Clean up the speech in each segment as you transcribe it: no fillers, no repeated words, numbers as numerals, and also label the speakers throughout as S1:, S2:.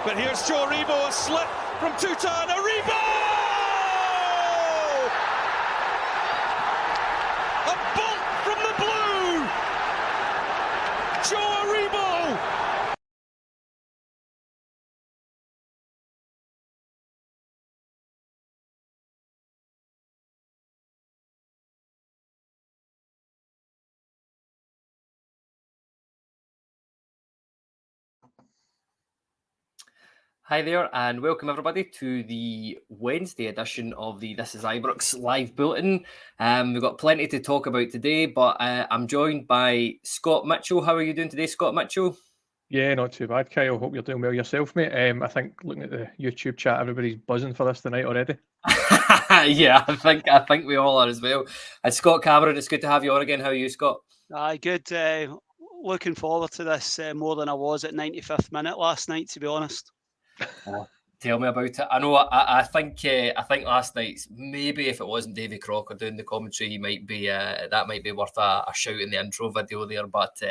S1: But here's Joe Rebo, a slip from Tutan, Rebo! A bolt from the blue! Joe Rebo!
S2: Hi there and welcome everybody to the Wednesday edition of the This Is Ibrox live bulletin. We've got plenty to talk about today, but I'm joined by Scott Mitchell. How are you doing today, Scott Mitchell?
S3: Yeah, not too bad, Kyle. Hope you're doing well yourself, mate. I think looking at the YouTube chat, everybody's buzzing for this tonight already.
S2: Yeah, I think we all are as well. And Scott Cameron, it's good to have you on again. How are you, Scott?
S4: Good. Looking forward to this more than I was at 95th minute last night, to be honest.
S2: Tell me about it. I know. I think last night's, maybe if it wasn't Davy Crocker doing the commentary, he might be that might be worth a shout in the intro video there. But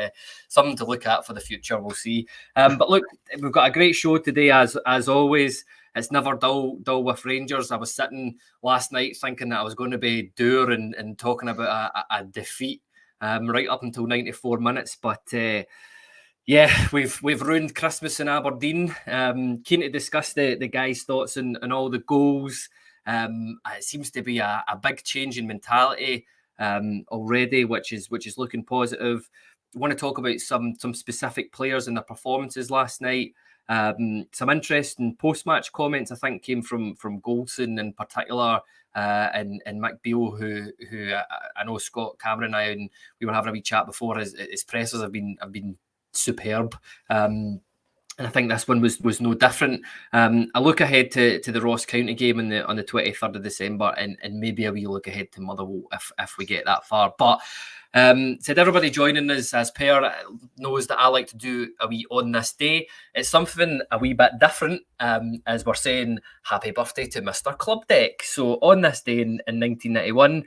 S2: something to look at for the future. We'll see. But look, we've got a great show today, as always. It's never dull with Rangers. I was sitting last night thinking that I was going to be dour and talking about a defeat right up until 94 minutes, but. Yeah, we've ruined Christmas in Aberdeen. Keen to discuss the guys' thoughts on all the goals. It seems to be a big change in mentality already, which is looking positive. I want to talk about some specific players and their performances last night. Some interesting post-match comments I think came from Goldson in particular, and Mick Beale, who I know Scott Cameron and I, and we were having a wee chat before. His pressers have been superb, and I think this one was no different. I look ahead to the Ross County game on the 23rd of December, and maybe a wee look ahead to Motherwell if we get that far. But said everybody joining us, as per knows that I like to do a wee on this day. It's something a wee bit different, as we're saying happy birthday to Mr. Club Deck. So on this day in 1991,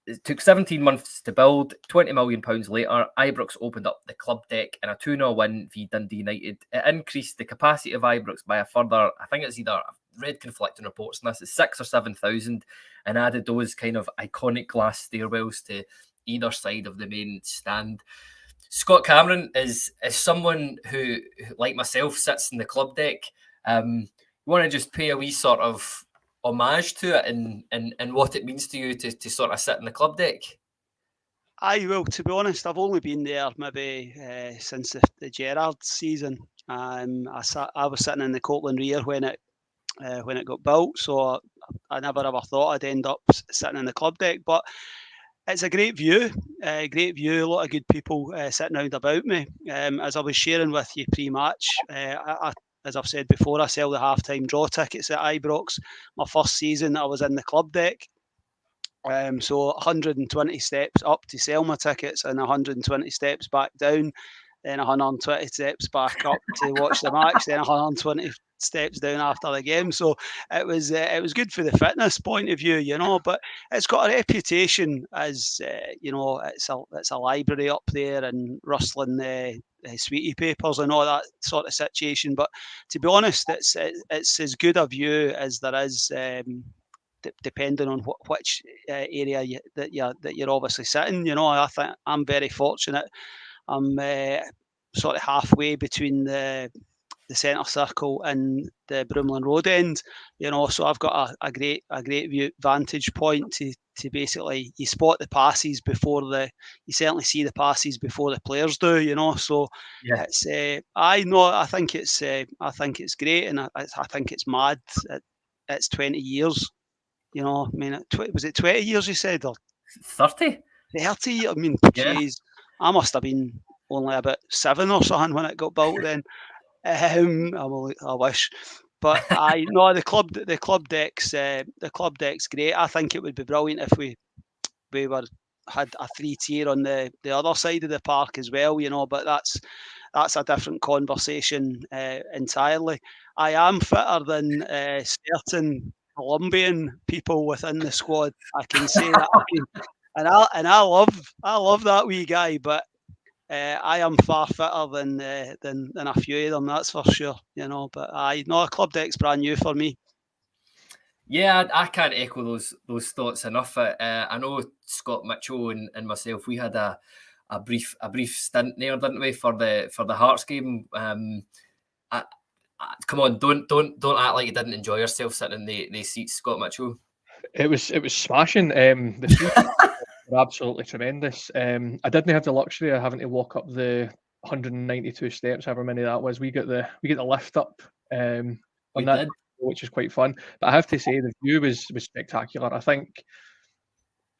S2: it took 17 months to build. £20 million later, Ibrox opened up the club deck in a 2-0 win v Dundee United. It increased the capacity of Ibrox by a further, I think it's either, I've read conflicting reports on this, it's 6,000 or 7,000, and added those kind of iconic glass stairwells to either side of the main stand. Scott Cameron is someone who, like myself, sits in the club deck. You want to just pay a wee sort of homage to it and what it means to you to sort of sit in the club deck?
S4: Well, to be honest, I've only been there maybe since the Gerrard season. I was sitting in the Copeland rear when it got built, so I never ever thought I'd end up sitting in the club deck. But it's a great view, a lot of good people sitting round about me. As I was sharing with you pre-match, as I've said before, I sell the half-time draw tickets at Ibrox. My first season, I was in the club deck. So 120 steps up to sell my tickets and 120 steps back down, then 120 steps back up to watch the match, then 120 steps down after the game. So it was good for the fitness point of view, you know. But it's got a reputation as you know, it's a library up there and rustling sweetie papers and all that sort of situation. But to be honest, it's as good a view as there is. Depending on which area that you're obviously sitting, you know, I think I'm very fortunate. I'm sort of halfway between the centre circle and the Broomland Road end, you know, so I've got a great view vantage point to basically you spot the passes before you certainly see the passes before the players do, you know. So yeah. It's I think it's great, and I think it's mad. It's 20 years. You know, I mean, was it 20 years you said, or
S2: 30?
S4: 30? I mean, geez, I must have been only about 7 or something when it got built then. I wish. But the club deck's great. I think it would be brilliant if we had a 3-tier on the other side of the park as well, you know, but that's a different conversation entirely. I am fitter than certain Colombian people within the squad. I can say that. And I love that wee guy, but I am far fitter than a few of them, that's for sure. But a club deck's brand new for me.
S2: Yeah, I can't echo those thoughts enough. I know Scott Mitchell and myself, we had a brief stint there, didn't we, for the Hearts game. Come on, don't act like you didn't enjoy yourself sitting in the seats, Scott Mitchell.
S3: It was smashing. The seats were absolutely tremendous. I didn't have the luxury of having to walk up the 192 steps, however many that was. We get the lift up on that,
S2: did.
S3: Which is quite fun. But I have to say the view was spectacular. I think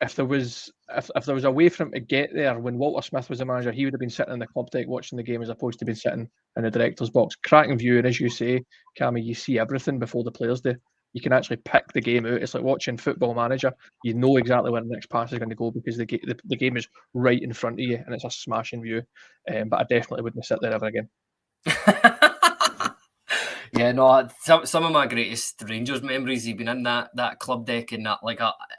S3: if there was a way for him to get there when Walter Smith was the manager, he would have been sitting in the club deck watching the game as opposed to being sitting in the director's box. Cracking view, and as you say, Cammy, you see everything before the players do. You can actually pick the game out. It's like watching Football Manager. You know exactly where the next pass is going to go because the game is right in front of you, and it's a smashing view. But I definitely wouldn't sit there ever again.
S2: Yeah, no, some of my greatest Rangers memories have been in that club deck, and that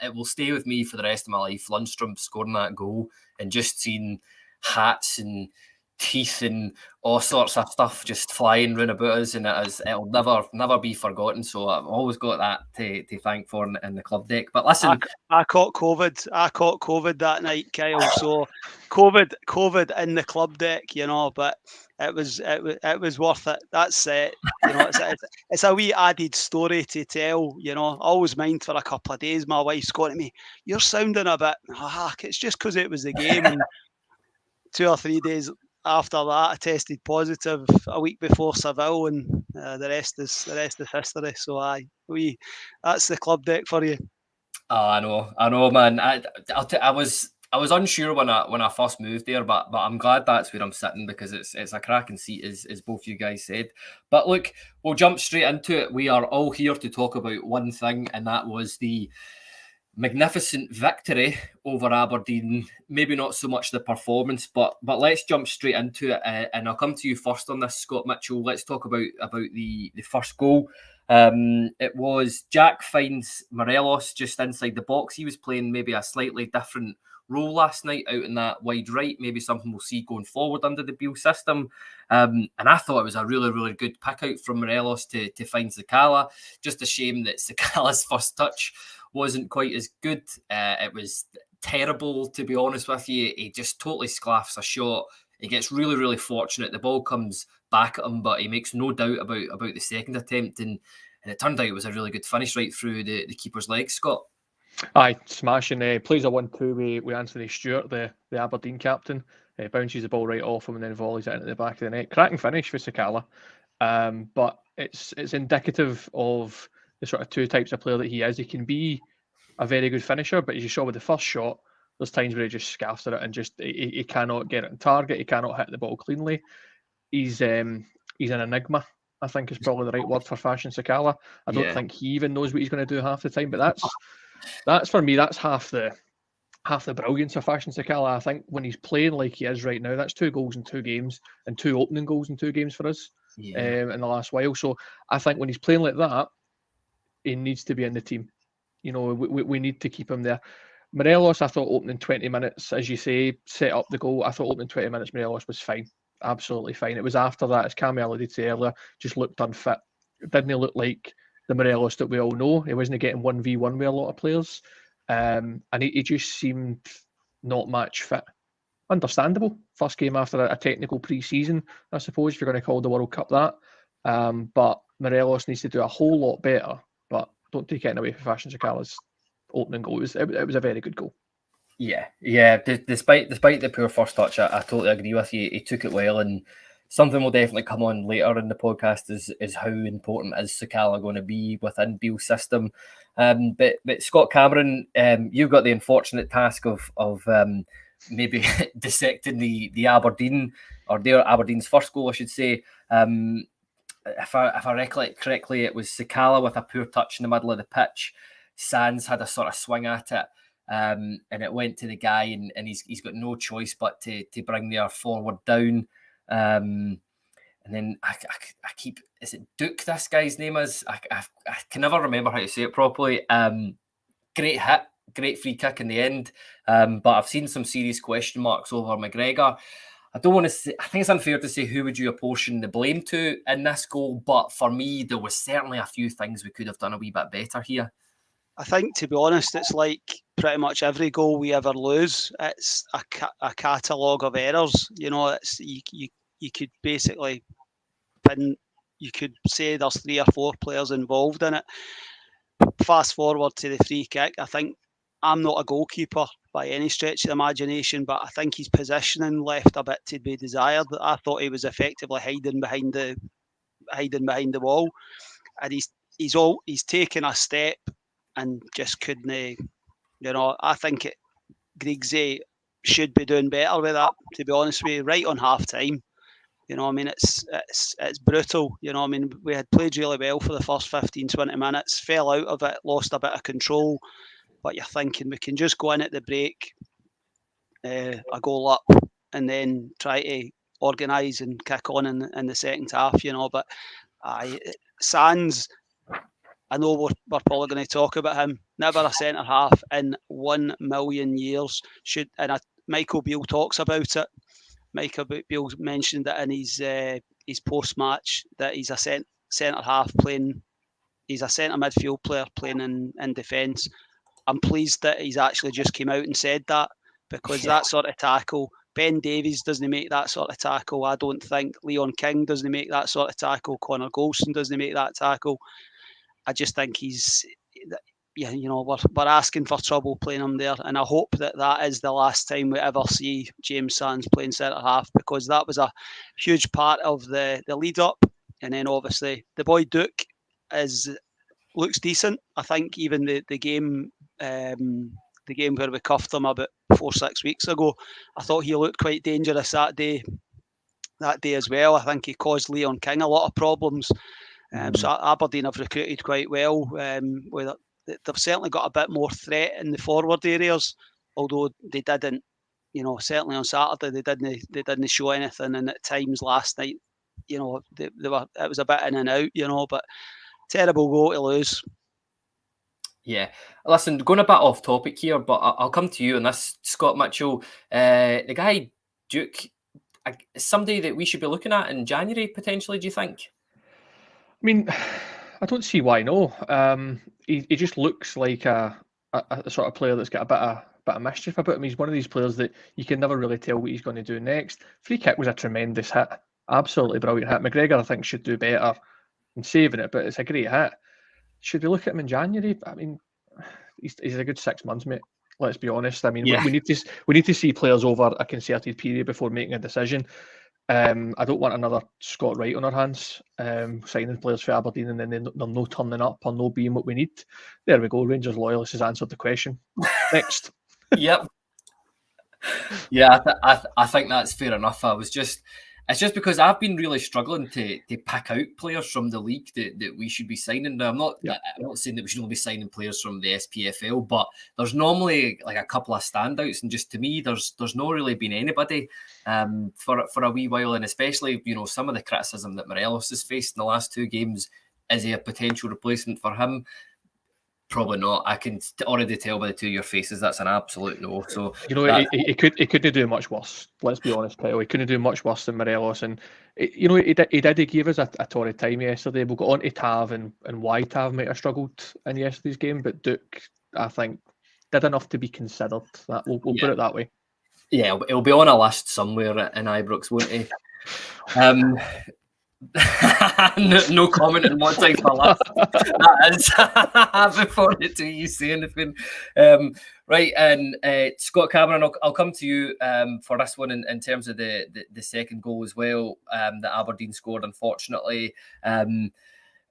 S2: it will stay with me for the rest of my life. Lundstrom scoring that goal and just seeing hats and teeth and all sorts of stuff just flying round about us, and it'll never be forgotten. So I've always got that to thank for in the club deck. But listen,
S4: I caught COVID that night, Kyle. So COVID in the club deck, but it was worth it. That's it. It's a wee added story to tell. I always mind for a couple of days. My wife's going to me, "You're sounding a bit." It's just because it was the game, and 2 or 3 days after that, I tested positive a week before Seville, and the rest is history. So that's the club deck for you.
S2: I know, man. I was unsure when I first moved there, but I'm glad that's where I'm sitting because it's a cracking seat, as both you guys said. But look, we'll jump straight into it. We are all here to talk about one thing, and that was the magnificent victory over Aberdeen. Maybe not so much the performance, but let's jump straight into it. And I'll come to you first on this, Scott Mitchell. Let's talk about the first goal. It was Jack finds Morelos just inside the box. He was playing maybe a slightly different role last night out in that wide right. Maybe something we'll see going forward under the Beale system. And I thought it was a really, really good pick out from Morelos to find Sakala. Just a shame that Sakala's first touch wasn't quite as good. It was terrible, to be honest with you. He just totally sclaffs a shot. He gets really, really fortunate. The ball comes back at him, but he makes no doubt about the second attempt. And it turned out it was a really good finish right through the keeper's legs, Scott. Aye,
S3: smashing. Plays a 1-2 with Anthony Stewart, the Aberdeen captain. Bounces the ball right off him and then volleys it into the back of the net. Cracking finish for Sakala. But it's indicative of the sort of two types of player that he is. He can be a very good finisher, but as you saw with the first shot, there's times where he just scaffs at it and just he cannot get it on target. He cannot hit the ball cleanly. He's an enigma, I think is probably the right word for Fashion Sakala. I don't think he even knows what he's going to do half the time, but that's for me, that's half the brilliance of Fashion Sakala. I think when he's playing like he is right now, that's 2 goals in 2 games and 2 opening goals in 2 games for us in the last while. So I think when he's playing like that, he needs to be in the team. We need to keep him there. Morelos, I thought opening 20 minutes, as you say, set up the goal. I thought opening 20 minutes, Morelos was fine. Absolutely fine. It was after that, as Cammy alluded to earlier, just looked unfit. Didn't he look like the Morelos that we all know? He wasn't getting 1v1 with a lot of players. And he just seemed not much fit. Understandable. First game after a technical pre-season, I suppose, if you're going to call the World Cup that. But Morelos needs to do a whole lot better. But don't take it away from Fashion Sakala's opening goal. It was a very good goal.
S2: Yeah. Despite the poor first touch, I totally agree with you. He took it well, and something will definitely come on later in the podcast is how important is Sakala going to be within Beale's system. But Scott Cameron, you've got the unfortunate task of maybe dissecting the Aberdeen, or their Aberdeen's first goal, I should say. If I recollect correctly, it was Sakala with a poor touch in the middle of the pitch. Sands had a sort of swing at it, and it went to the guy, and he's got no choice but to bring their forward down. And then I keep, is it Duke, this guy's name is? I can never remember how to say it properly. Great hit, great free kick in the end. But I've seen some serious question marks over McGregor. I don't want to say, I think it's unfair to say who would you apportion the blame to in this goal, but for me, there was certainly a few things we could have done a wee bit better here.
S4: I think, to be honest, it's like pretty much every goal we ever lose. It's a catalogue of errors. You know, it's you could basically you could say there's 3 or 4 players involved in it. Fast forward to the free kick. I think I'm not a goalkeeper by any stretch of the imagination, but I think his positioning left a bit to be desired. I thought he was effectively hiding behind the wall, and he's taken a step and just couldn't. You know, I think Griggsy should be doing better with that. To be honest with you, right on half time. You know, I mean, it's brutal. You know, I mean, we had played really well for the first 15, 20 minutes, fell out of it, lost a bit of control. But you're thinking we can just go in at the break, a goal up, and then try to organise and kick on in the second half. You know, but Sands, I know we're probably going to talk about him. Never a centre half in 1 million years. Michael Beale talks about it. Michael Beale mentioned it in his post match that he's a centre half playing. He's a centre midfield player playing in defence. I'm pleased that he's actually just came out and said that, because that sort of tackle, Ben Davies doesn't make that sort of tackle. I don't think Leon King doesn't make that sort of tackle. Connor Golson doesn't make that tackle. I just think we're asking for trouble playing him there, and I hope that is the last time we ever see James Sands playing centre half, because that was a huge part of the lead up. And then obviously the boy Duke looks decent. I think even the game where we cuffed him about 4-6 weeks ago, I thought he looked quite dangerous that day as well. I think he caused Leon King a lot of problems. So Aberdeen have recruited quite well. They've certainly got a bit more threat in the forward areas, although they didn't. You know, certainly on Saturday they didn't show anything, and at times last night, you know, it was a bit in and out. You know, but terrible goal to lose.
S2: Yeah, listen, going a bit off topic here, but I'll come to you on this, Scott Mitchell. The guy Duke, is somebody that we should be looking at in January potentially, do you think?
S3: I mean, I don't see why no. He just looks like a sort of player that's got a bit of mischief about him. He's one of these players that you can never really tell what he's going to do next. Free kick was a tremendous hit, absolutely brilliant hit. McGregor, I think, should do better in saving it, but it's a great hit. Should we look at him in January? I mean, he's a good 6 months, mate. Let's be honest. I mean, we need to see players over a concerted period before making a decision. I don't want another Scott Wright on our hands, signing players for Aberdeen and then they're no turning up or no being what we need. There we go. Rangers loyalists has answered the question. Next.
S2: Yep. Yeah, I think that's fair enough. It's just because I've been really struggling to pick out players from the league that we should be signing. Now, I'm not saying that we should only be signing players from the SPFL, but there's normally like a couple of standouts, and just to me, there's not really been anybody for a wee while, and especially, you know, some of the criticism that Morelos has faced in the last 2 games. Is he a potential replacement for him? Probably not. I can already tell by the 2 of your faces that's an absolute no. So
S3: you know, he couldn't do much worse. Let's be honest, Kyle. He couldn't do much worse than Morelos, and you know he gave us a torrid time yesterday. We'll go on to Tav and why Tav might have struggled in yesterday's game, but Duke, I think, did enough to be considered. That we'll put it that way.
S2: Yeah, it'll be on a list somewhere in Ibrox, won't it? No comment on what type of list that is before you say anything. Right, and Scott Cameron, I'll come to you for this one in terms of the second goal as well that Aberdeen scored, unfortunately.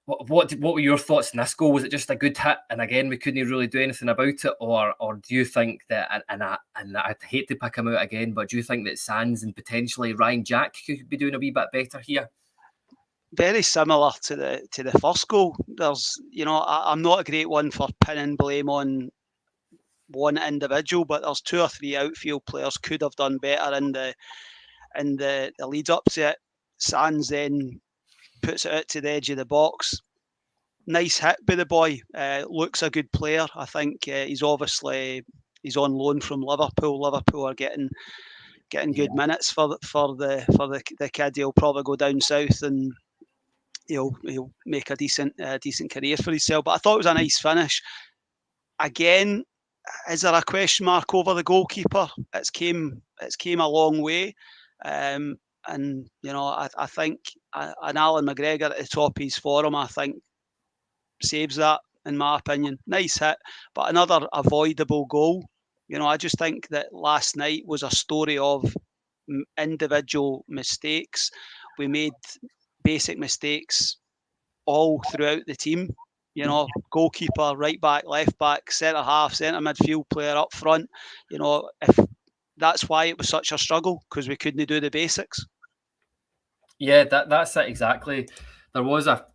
S2: What were your thoughts on this goal? Was it just a good hit, and again we couldn't really do anything about it, or do you think that, and I'd hate to pick him out again, but do you think that Sands and potentially Ryan Jack could be doing a wee bit better here?
S4: Very similar to the first goal. There's, you know, I'm not a great one for pinning blame on one individual, but there's 2 or 3 outfield players could have done better in the lead up to it. Sands then puts it out to the edge of the box. Nice hit by the boy. Looks a good player. I think he's on loan from Liverpool. Liverpool are getting getting good minutes for the kid. He'll probably go down south and he'll make a decent career for himself. But I thought it was a nice finish. Again, is there a question mark over the goalkeeper? It's came a long way, and I think an Alan McGregor at the top of his form, I think, saves that, in my opinion. Nice hit, but another avoidable goal. I just think that last night was a story of individual mistakes. We made basic mistakes all throughout the team. Goalkeeper, right back, left back, centre half, centre midfield player up front. If that's why it was such a struggle, because we couldn't do the basics.
S2: Yeah, that's it exactly. There was a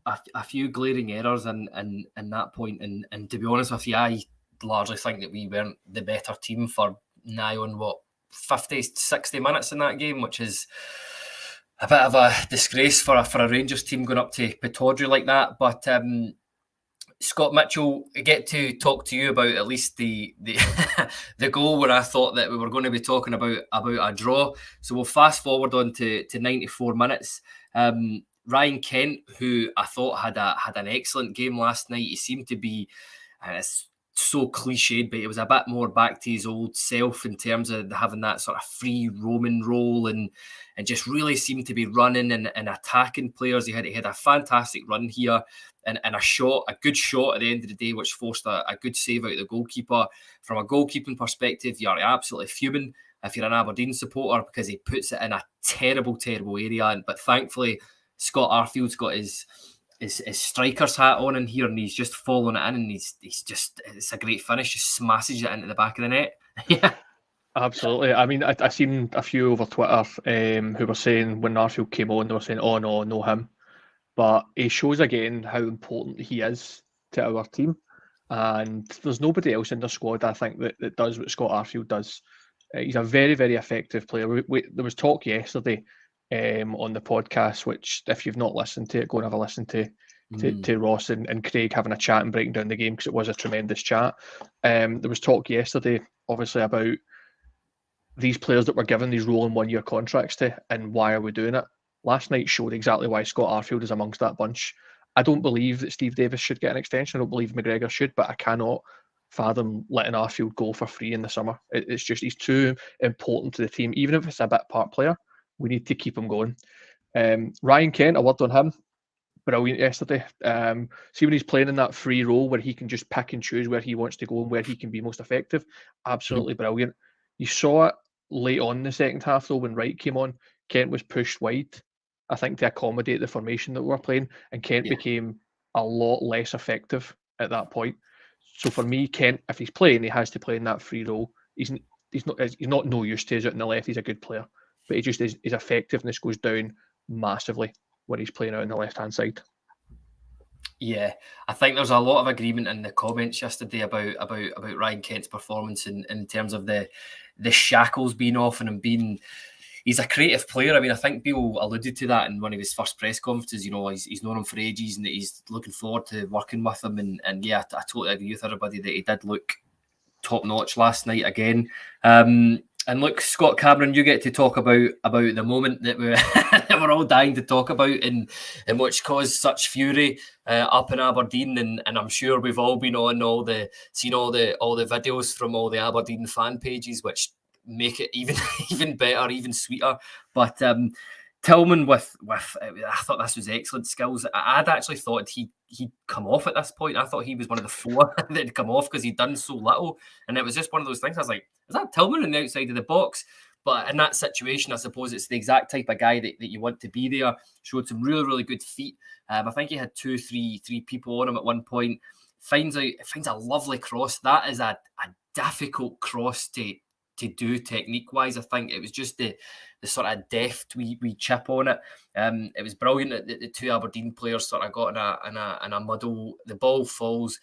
S2: few glaring errors in that point, and to be honest with you, I largely think that we weren't the better team for nigh on 50-60 minutes in that game, which is a bit of a disgrace for a Rangers team going up to Pittodrie like that. But Scott Mitchell, I get to talk to you about at least the the goal where I thought that we were going to be talking about a draw. So we'll fast forward on to 94 minutes. Ryan Kent, who I thought had an excellent game last night, he seemed to be, and it's so cliched, but it was a bit more back to his old self in terms of having that sort of free roaming role and just really seemed to be running and attacking players. He had a fantastic run here and a good shot at the end of the day, which forced a good save out of the goalkeeper. From a goalkeeping perspective, you're absolutely fuming if you're an Aberdeen supporter, because he puts it in a terrible, terrible area. But thankfully, Scott Arfield's got his striker's hat on in here, and he's just following it in, and it's a great finish. Just smashes it into the back of the net. Yeah,
S3: absolutely. I mean, I seen a few over Twitter who were saying when Arfield came on, they were saying, "Oh no him," but he shows again how important he is to our team, and there's nobody else in the squad, I think, that does what Scott Arfield does. He's a very, very effective player. There was talk yesterday on the podcast, which if you've not listened to it, go and have a listen to Ross and Craig having a chat and breaking down the game, because it was a tremendous chat. There was talk yesterday, obviously, about these players that were given these rolling 1 year contracts to, and why are we doing it? Last night showed exactly why Scott Arfield is amongst that bunch. I don't believe that Steve Davis should get an extension. I don't believe McGregor should, but I cannot fathom letting Arfield go for free in the summer. It's just, he's too important to the team. Even if it's a bit part player, we need to keep him going. Ryan Kent, a word on him. Brilliant yesterday. See when he's playing in that free role where he can just pick and choose where he wants to go and where he can be most effective. Absolutely brilliant. You saw it late on in the second half though, when Wright came on. Kent was pushed wide, I think, to accommodate the formation that we were playing, and Kent became a lot less effective at that point. So for me, Kent, if he's playing, he has to play in that free role. He's not no use to his out on the left. He's a good player, but he just his effectiveness goes down massively when he's playing out on the left hand side. Yeah,
S2: I think there's a lot of agreement in the comments yesterday about Ryan Kent's performance in terms of the shackles being off and him being. He's a creative player. I mean, I think Beale alluded to that in one of his first press conferences. He's known him for ages and that he's looking forward to working with him. And yeah, I totally agree with everybody that he did look top notch last night again. And look, Scott Cameron, you get to talk about the moment that we're all dying to talk about, and which caused such fury up in Aberdeen. And I'm sure we've all been on seen all the videos from all the Aberdeen fan pages, which make it even better, even sweeter. But Tillman with I thought this was excellent skills. I'd actually thought he'd come off at this point. I thought he was one of the four that'd come off because he'd done so little, and it was just one of those things. I was like, is that Tillman on the outside of the box? But in that situation, I suppose it's the exact type of guy that you want to be there. Showed some really, really good feet. I think he had three people on him at one point. Finds a lovely cross. That is a difficult cross to do technique-wise. I think it was just the sort of deft we chip on it. It was brilliant that the two Aberdeen players sort of got in a muddle. The ball falls.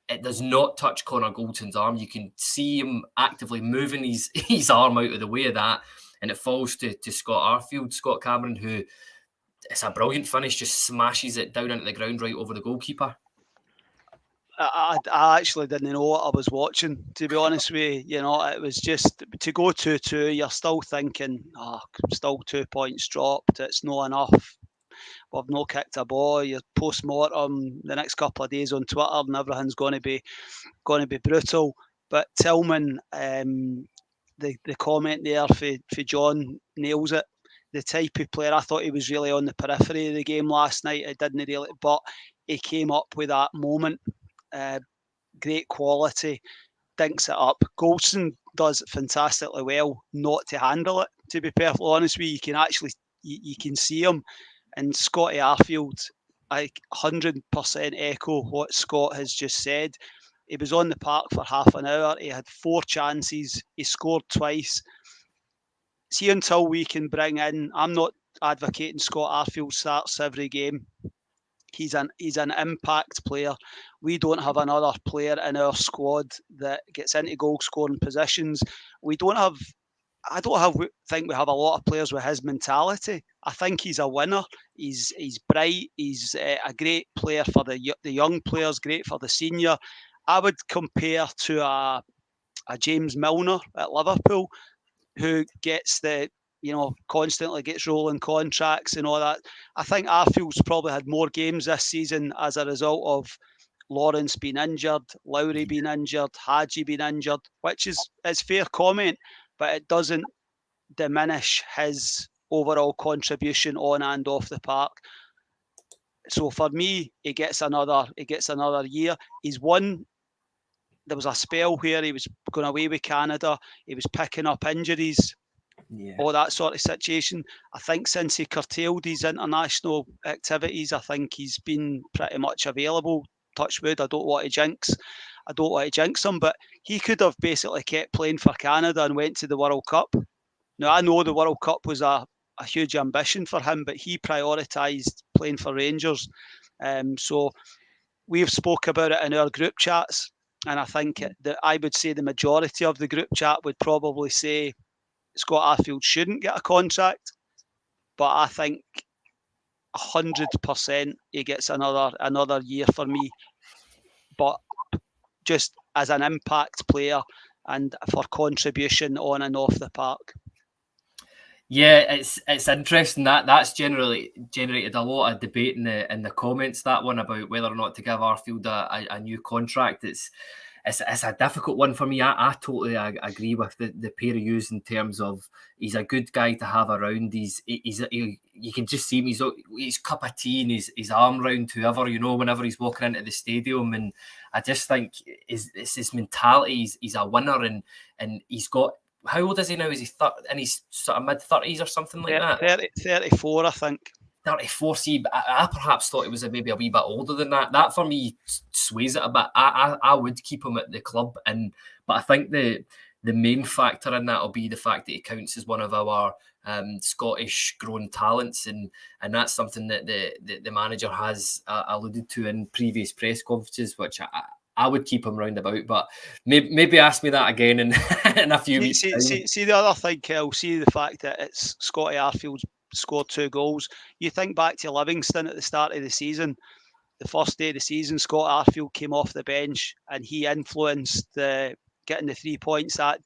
S2: It does not touch Connor Goldton's arm. You can see him actively moving his arm out of the way of that, and it falls to Scott Cameron, who, it's a brilliant finish, just smashes it down into the ground right over the goalkeeper.
S4: I actually didn't know what I was watching, to be honest with you. It was just to go 2-2. You're still thinking, still 2 points dropped. It's not enough. We've not kicked a ball. Your post-mortem the next couple of days on Twitter, and everything's going to be brutal. But Tillman, the comment there for John nails it. The type of player, I thought he was really on the periphery of the game last night. I didn't really, but he came up with that moment. Great quality, dinks it up. Goldson does it fantastically well not to handle it, to be perfectly honest with you. You can actually, you can see him. And Scotty Arfield, I 100% echo what Scott has just said. He was on the park for half an hour. He had 4 chances. He scored twice. See, until we can bring in, I'm not advocating Scott Arfield starts every game. He's an impact player. We don't have another player in our squad that gets into goal scoring positions. I don't think we have a lot of players with his mentality. I think he's a winner. He's bright. He's a great player for the young players. Great for the senior. I would compare to a James Milner at Liverpool, who gets constantly gets rolling contracts and all that. I think Arfield's probably had more games this season as a result of Lawrence being injured, Lowry being injured, Hadji being injured, which is fair comment, but it doesn't diminish his overall contribution on and off the park. So for me, he gets another year. He's won. There was a spell where he was going away with Canada. He was picking up injuries, all that sort of situation. I think since he curtailed his international activities, I think he's been pretty much available. Touch wood, I don't want to jinx him, but he could have basically kept playing for Canada and went to the World Cup. Now, I know the World Cup was a huge ambition for him, but he prioritised playing for Rangers. So we've spoke about it in our group chats, and I think that I would say the majority of the group chat would probably say Scott Arfield shouldn't get a contract, but I think 100% he gets another year for me. But just as an impact player and for contribution on and off the park.
S2: Yeah, it's interesting that's generated a lot of debate in the comments, that one about whether or not to give Arfield a new contract. It's a difficult one for me. I totally agree with the pair of yous in terms of he's a good guy to have around. You can just see him. He's cup of tea and his arm round whoever, whenever he's walking into the stadium. And I just think it's his mentality. He's a winner and he's got. How old is he now? Is he in his sort of mid-30s or something like that?
S4: 34, I think.
S2: 34. See, I perhaps thought he was maybe a wee bit older than that. That for me sways it a bit. I would keep him at the club, but I think the main factor in that will be the fact that he counts as one of our Scottish grown talents, and that's something that the manager has alluded to in previous press conferences, which I would keep him round about, but maybe ask me that again in a few weeks.
S4: See the other thing, Kel, see the fact that it's Scotty Arfield's scored 2 goals. You think back to Livingston at the start of the season, the first day of the season, Scott Arfield came off the bench and he influenced getting the 3 points. That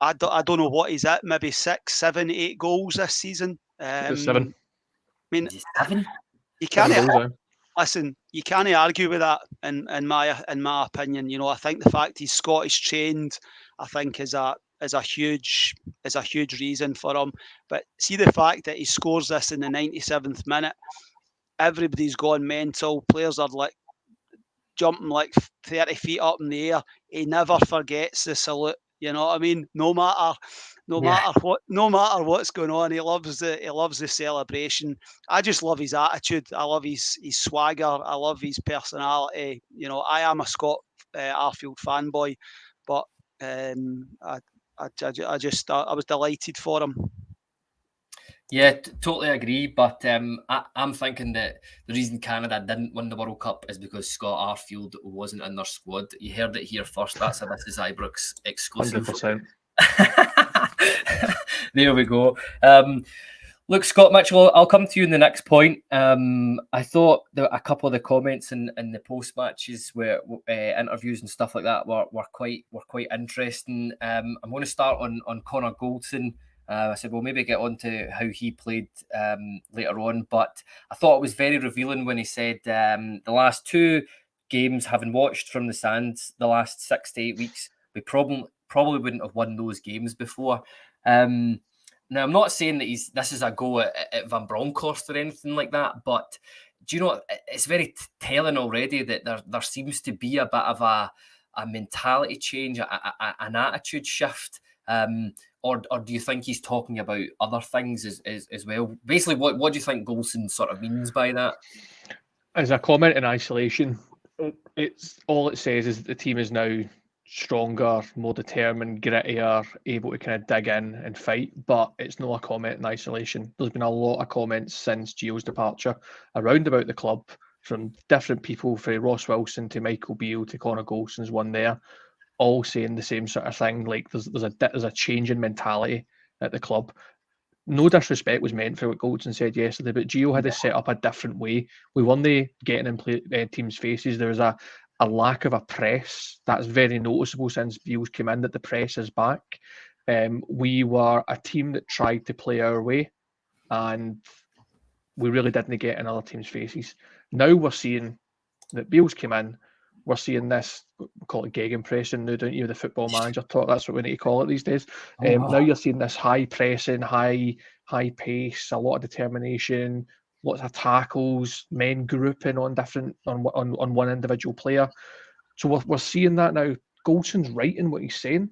S4: I don't know what he's at, maybe 6, 7, 8 goals this season.
S3: 7.
S2: I mean, 7?
S4: You can't. Listen, you can't argue with that. In my opinion, I think the fact he's Scottish trained, I think is a huge reason for him. But see the fact that he scores this in the 97th minute, everybody's gone mental. Players are like jumping like 30 feet up in the air. He never forgets the salute. You know what I mean? No matter what's going on, he loves the celebration. I just love his attitude. I love his swagger. I love his personality. I am a Scott Arfield fanboy, but I was delighted for him.
S2: Yeah, totally agree. But I'm thinking that the reason Canada didn't win the World Cup is because Scott Arfield wasn't in their squad. You heard it here first. That's a This Is Ibrox exclusive.
S3: 100%.
S2: There we go. Look, Scott Mitchell, I'll come to you in the next point. I thought that a couple of the comments in the post matches, where interviews and stuff like that, were quite interesting. I'm going to start on Connor Goldson. I said we'll maybe get on to how he played later on, but I thought it was very revealing when he said the last 2 games, having watched from the stands the last 6 to 8 weeks, we probably wouldn't have won those games before. Now, I'm not saying that this is a go at Van Bronckhorst or anything like that, but do you know, it's very telling already that there seems to be a bit of a mentality change, an attitude shift, or do you think he's talking about other things as well? Basically, what do you think Goldson sort of means by that?
S3: As a comment in isolation, it's all it says is that the team is now stronger, more determined, grittier, able to kind of dig in and fight, but it's not a comment in isolation. There's been a lot of comments since Gio's departure around about the club from different people, from Ross Wilson to Michael Beale to Connor Goldson's one there, all saying the same sort of thing. Like there's a change in mentality at the club. No disrespect was meant for what Goldson said yesterday, but Gio had to set up a different way. We weren't getting in teams' faces. There was a lack of a press that's very noticeable since Beale's come in, that the press is back. We were a team that tried to play our way, and we really didn't get in other teams' faces. Now we're seeing that Beale's come in. We're seeing this, we call it gegenpressing now, don't you? The football manager talk, that's what we need to call it these days. Now you're seeing this high pressing, high pace, a lot of determination, lots of tackles, men grouping on one individual player. So we're seeing that now. Goldson's right in what he's saying,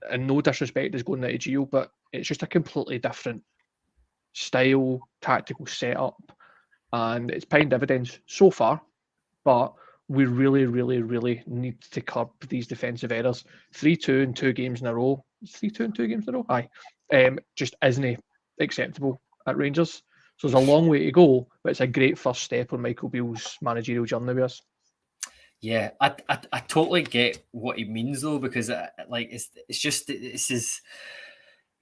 S3: and no disrespect is going out to Gio, but it's just a completely different style, tactical setup, and it's paying dividends so far. But we really, really, really need to curb these defensive errors. 3-2 in 2 games in a row. 3-2 in 2 games in a row? Aye. Just isn't acceptable at Rangers. So there's a long way to go, but it's a great first step on Michael Beale's managerial journey with us.
S2: Yeah, I totally get what he means though, because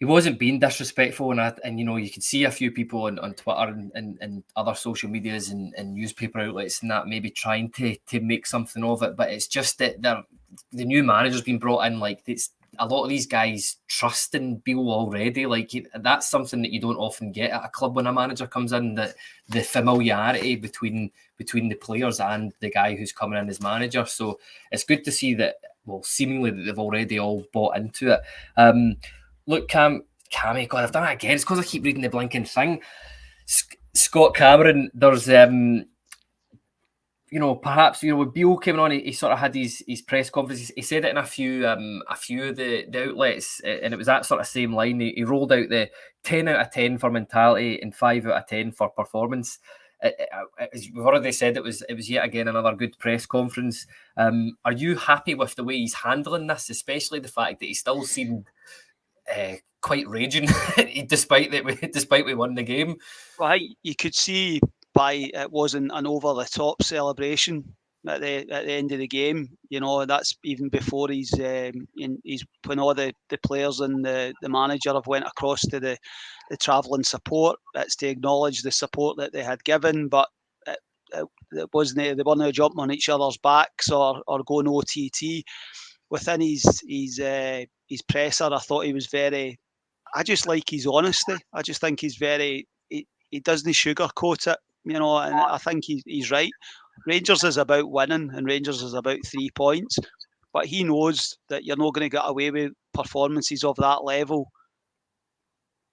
S2: he wasn't being disrespectful, and you know, you could see a few people on Twitter and other social medias and newspaper outlets and that maybe trying to make something of it, but it's just that the new manager's been brought in. Like, it's a lot of these guys trust in Beale already. Like, that's something that you don't often get at a club when a manager comes in, that the familiarity between the players and the guy who's coming in as manager. So it's good to see that, well, seemingly that they've already all bought into it. Look, Cammy, God, I've done it again. It's because I keep reading the blinking thing. Scott Cameron, there's, perhaps, when Beale came on, he sort of had his press conferences. He said it in a few of the outlets, and it was that sort of same line. He rolled out the 10 out of 10 for mentality and 5 out of 10 for performance. As we've already said, it was yet again another good press conference. Are you happy with the way he's handling this, especially the fact that he still seemed quite raging despite we won the game?
S4: Well, you could see by it wasn't an over the top celebration at the end of the game. You know, that's even before he's when all the players and the manager have went across to the travelling support. That's to acknowledge the support that they had given, but it wasn't, they weren't jumping on each other's backs or going OTT. Within his presser, I thought he was very. I just like his honesty. I just think he's very. He doesn't sugarcoat it, and I think he's right. Rangers is about winning, and Rangers is about 3 points. But he knows that you're not going to get away with performances of that level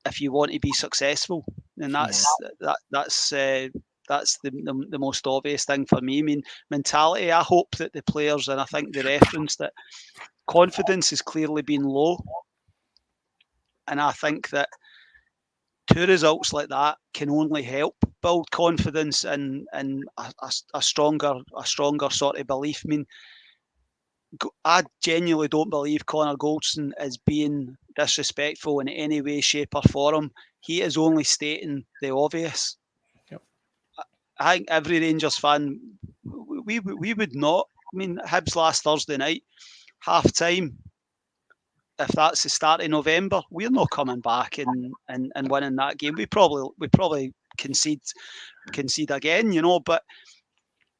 S4: if you want to be successful, and that's the most obvious thing for me. I mean, mentality. I hope that the players, and I think they referenced that confidence has clearly been low, and I think that 2 results like that can only help build confidence and a stronger sort of belief. I mean, I genuinely don't believe Connor Goldson is being disrespectful in any way, shape or form. He is only stating the obvious.
S3: Yep.
S4: I think every Rangers fan, we would not. I mean, Hibs last Thursday night, half time, if that's the start of November, we're not coming back and winning that game. We probably concede again, you know. But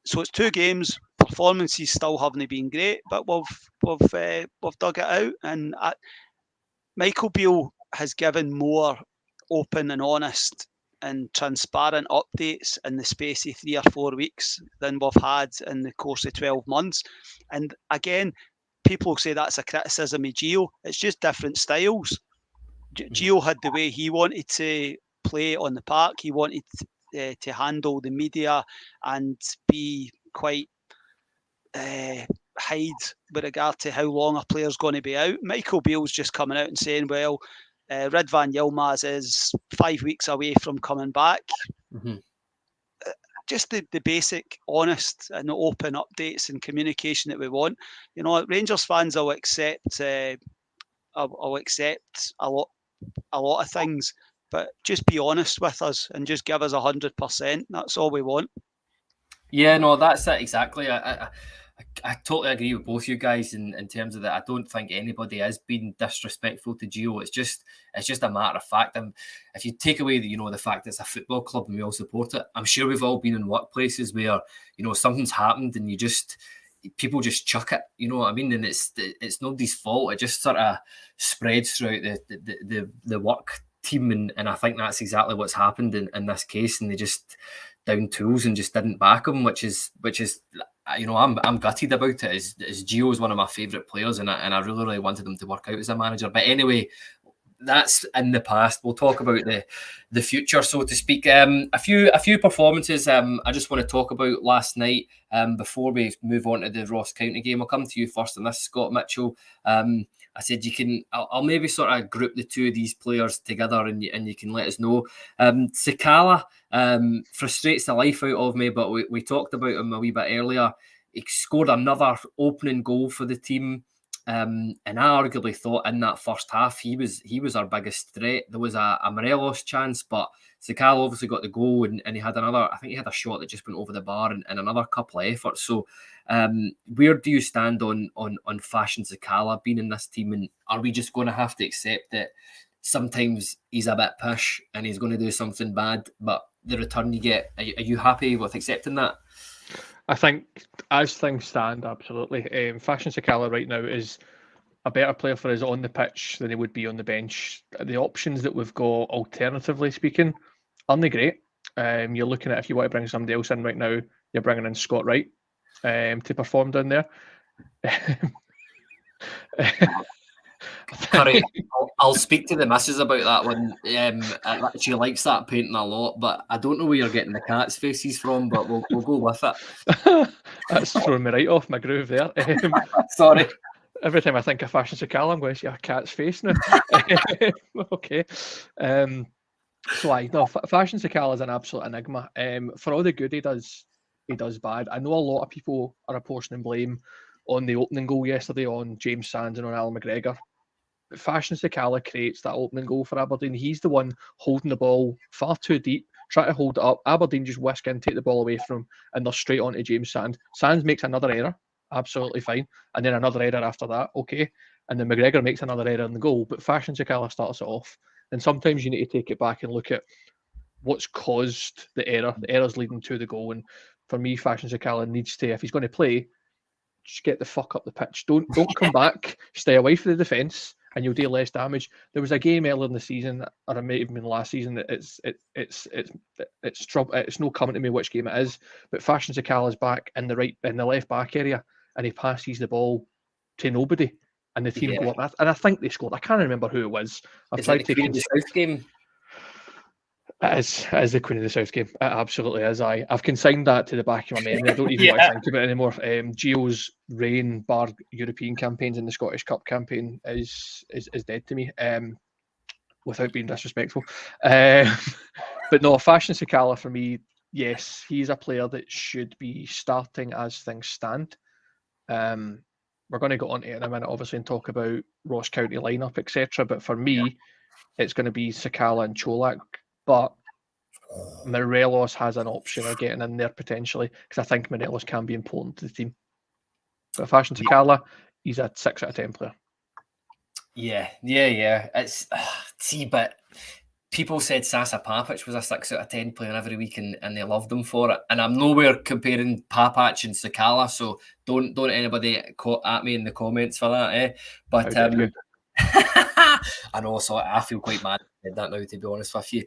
S4: so it's 2 games. Performances still haven't been great, but we've dug it out. And Michael Beale has given more open and honest and transparent updates in the space of 3 or 4 weeks than we've had in the course of 12 months. And again, people say that's a criticism of Gio. It's just different styles. Gio had the way he wanted to play on the park. He wanted to handle the media and be quite hide with regard to how long a player's going to be out. Michael Beale's just coming out and saying, well, Ridvan Yilmaz is 5 weeks away from coming back.
S2: Mm-hmm.
S4: Just the basic, honest and open updates and communication that we want. You know, Rangers fans will accept a lot of things, but just be honest with us and just give us 100%. That's all we want.
S2: Yeah, no, that's it exactly. I totally agree with both you guys in terms of that. I don't think anybody has been disrespectful to Gio. It's just a matter of fact. And if you take away the fact it's a football club and we all support it, I'm sure we've all been in workplaces where something's happened and people just chuck it. You know what I mean? And it's nobody's fault. It just sort of spreads throughout the work team, and I think that's exactly what's happened in this case. And they just down tools and just didn't back him, which is. I'm gutted about it. As Gio is one of my favourite players, and I really, really wanted him to work out as a manager. But anyway, that's in the past. We'll talk about the future, so to speak. A few performances I just want to talk about last night before we move on to the Ross County game. I'll come to you first on this, Scott Mitchell. I said I'll maybe sort of group the two of these players together and you can let us know. Sakala frustrates the life out of me, but we talked about him a wee bit earlier. He scored another opening goal for the team. And I arguably thought in that first half he was our biggest threat. There was a Morelos chance, but Sakala obviously got the goal and he had another. I think he had a shot that just went over the bar and another couple of efforts. So where do you stand on Fashion Sakala being in this team, and are we just going to have to accept that sometimes he's a bit push and he's going to do something bad, but the return you get, are you happy with accepting that?
S3: I think as things stand, absolutely. Fashion Sakala right now is a better player for us on the pitch than he would be on the bench. The options that we've got, alternatively speaking, aren't great. You're looking at, if you want to bring somebody else in right now, you're bringing in Scott Wright to perform down there.
S2: Curry, I'll speak to the missus about that one. She likes that painting a lot, but I don't know where you're getting the cat's faces from, but we'll go with it.
S3: That's throwing me right off my groove there.
S2: Sorry.
S3: Every time I think of Fashion Sakala, I'm going to see a cat's face now. Okay. Fashion Sakala is an absolute enigma. For all the good he does bad. I know a lot of people are apportioning blame on the opening goal yesterday on James Sands and on Alan McGregor. But Fashion Sakala creates that opening goal for Aberdeen. He's the one holding the ball far too deep, trying to hold it up. Aberdeen just whisk in, take the ball away from him, and they're straight on to James Sands. Sands makes another error, absolutely fine, and then another error after that, okay. And then McGregor makes another error in the goal, but Fashion Sakala starts it off. And sometimes you need to take it back and look at what's caused the error. The error's leading to the goal. And for me, Fashion Sakala needs to, if he's going to play, just get the fuck up the pitch. Don't come back. Stay away from the defence, and you'll do less damage. There was a game earlier in the season, or it might have been last season. That it's no coming to me which game it is. But Fashion Sakala's back in the left back area, and he passes the ball to nobody, and the team go up. And I think they scored. I can't remember who it was. I've tried to
S2: the South game.
S3: It is the Queen of the South game. It absolutely is. I've consigned that to the back of my memory. I don't even want to think about it anymore. Gio's reign, bar European campaigns and the Scottish Cup campaign, is dead to me. Without being disrespectful, but no, Fashion Sakala for me, yes, he's a player that should be starting as things stand. We're going to go on to it in a minute, obviously, and talk about Ross County lineup, etc. But for me, it's going to be Sakala and Cholak. But Morelos has an option of getting in there potentially, because I think Morelos can be important to the team. But Fashion Sakala, he's a 6 out of 10 player.
S2: Yeah. It's see, but people said Sasa Papic was a 6 out of 10 player every week, and they loved him for it. And I'm nowhere comparing Papic and Sakala, so don't anybody at me in the comments for that, eh? But I know, so I feel quite mad at that now, to be honest with you.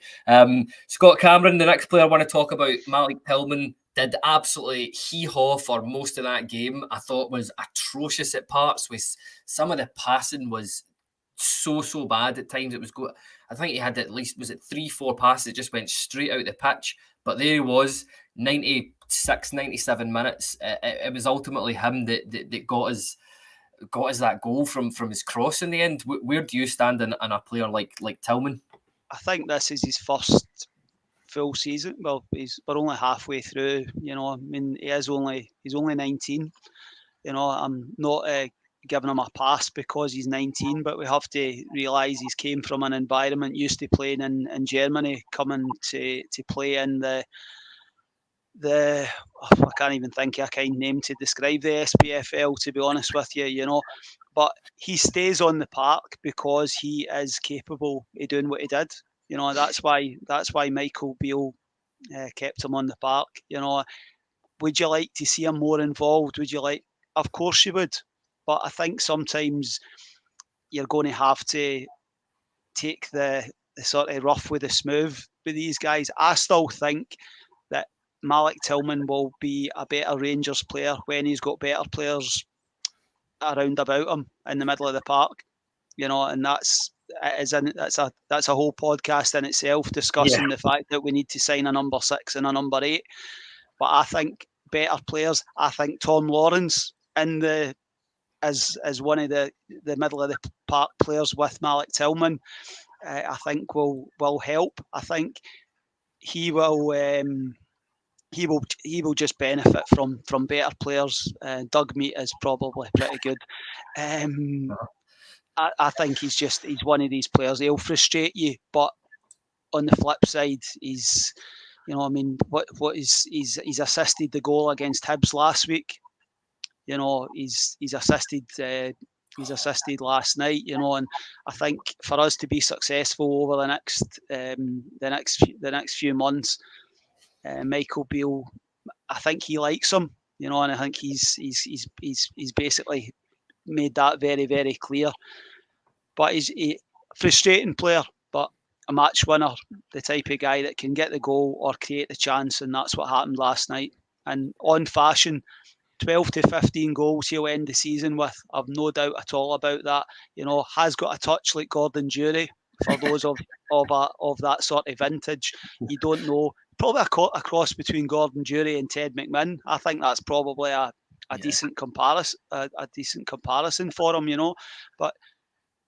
S2: Scott Cameron, the next player I want to talk about, Malik Tillman, did absolutely hee-haw for most of that game. I thought was atrocious at parts. With some of the passing was so bad at times. It was good. I think he had at least, was it 3-4 passes that just went straight out the pitch. But there he was, 96, 97 minutes. It was ultimately him that got us that goal from his cross in the end. Where do you stand on a player like Tillman?
S4: I think this is his first full season. Well, we're only halfway through. You know, I mean, he's only 19. You know, I'm not giving him a pass because he's 19, but we have to realise he's came from an environment used to playing in Germany, coming to play in the I can't even think of a kind name to describe the SPFL, to be honest with you, you know. But he stays on the park because he is capable of doing what he did. You know, that's why Michael Beale kept him on the park. You know, would you like to see him more involved? Would you like? Of course you would. But I think sometimes you're going to have to take the sort of rough with the smooth with these guys. I still think that Malik Tillman will be a better Rangers player when he's got better players around about him in the middle of the park. You know, and that's a whole podcast in itself, discussing the fact that we need to sign a number 6 and a number 8. But I think better players. I think Tom Lawrence as one of the middle of the park players with Malik Tillman, I think will help. I think he will just benefit from better players. Doug Meat is probably pretty good. I think he's one of these players. He'll frustrate you, but on the flip side, he's, you know, I mean, he's assisted the goal against Hibs last week. You know, he's assisted last night. You know, and I think for us to be successful over the next few months, Michael Beale, I think he likes him. You know, and I think he's basically made that very, very clear. But he's a frustrating player, but a match winner, the type of guy that can get the goal or create the chance, and that's what happened last night. And on fashion, 12 to 15 goals he'll end the season with. I've no doubt at all about that. You know, has got a touch like Gordon Jury. For those of that sort of vintage, you don't know. Probably a cross between Gordon Jury and Ted McMinn. I think that's probably a decent comparison. A decent comparison for him, you know. But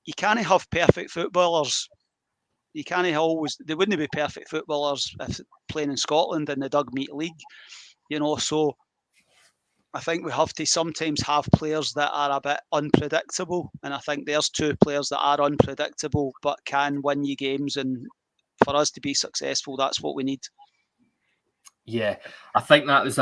S4: you can't have perfect footballers. You can't always. They wouldn't be perfect footballers if playing in Scotland in the Doug Meat League, you know. So I think we have to sometimes have players that are a bit unpredictable, and I think there's 2 players that are unpredictable but can win you games. And for us to be successful, that's what we need.
S2: Yeah, I think that was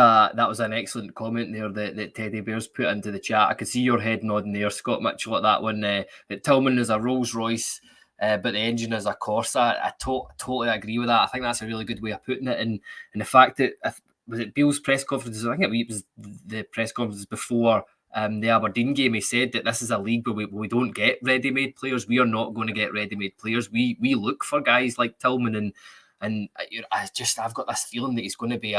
S2: an excellent comment there that Teddy Bears put into the chat. I could see your head nodding there, Scott Mitchell, at that one. That Tillman is a Rolls Royce, but the engine is a Corsa. I totally agree with that. I think that's a really good way of putting it. And the fact that, was it Beale's press conferences? I think it was the press conferences before the Aberdeen game. He said that this is a league where we don't get ready-made players. We are not going to get ready-made players. We look for guys like Tillman, and I've got this feeling that he's going to be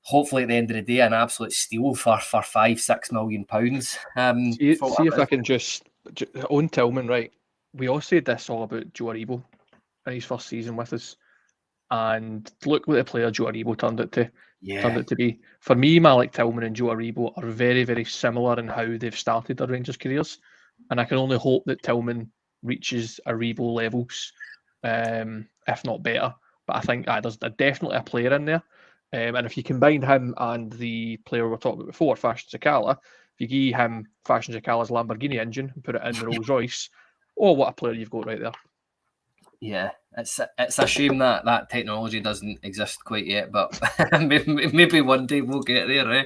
S2: hopefully at the end of the day, an absolute steal for £5-6 million.
S3: See if I can just on Tillman, right? We all said this all about Joe Aribo in his first season with us, and look what the player Joe Aribo turned it to be. For me, Malik Tillman and Joe Aribo are very, very similar in how they've started their Rangers careers, and I can only hope that Tillman reaches Aribo levels, if not better. But I think there's definitely a player in there. And if you combine him and the player we were talking about before, Fashion Sakala, if you give him Fashion Sakala's Lamborghini engine and put it in the Rolls Royce, what a player you've got right there.
S2: Yeah, it's a shame that technology doesn't exist quite yet, but maybe one day we'll get there.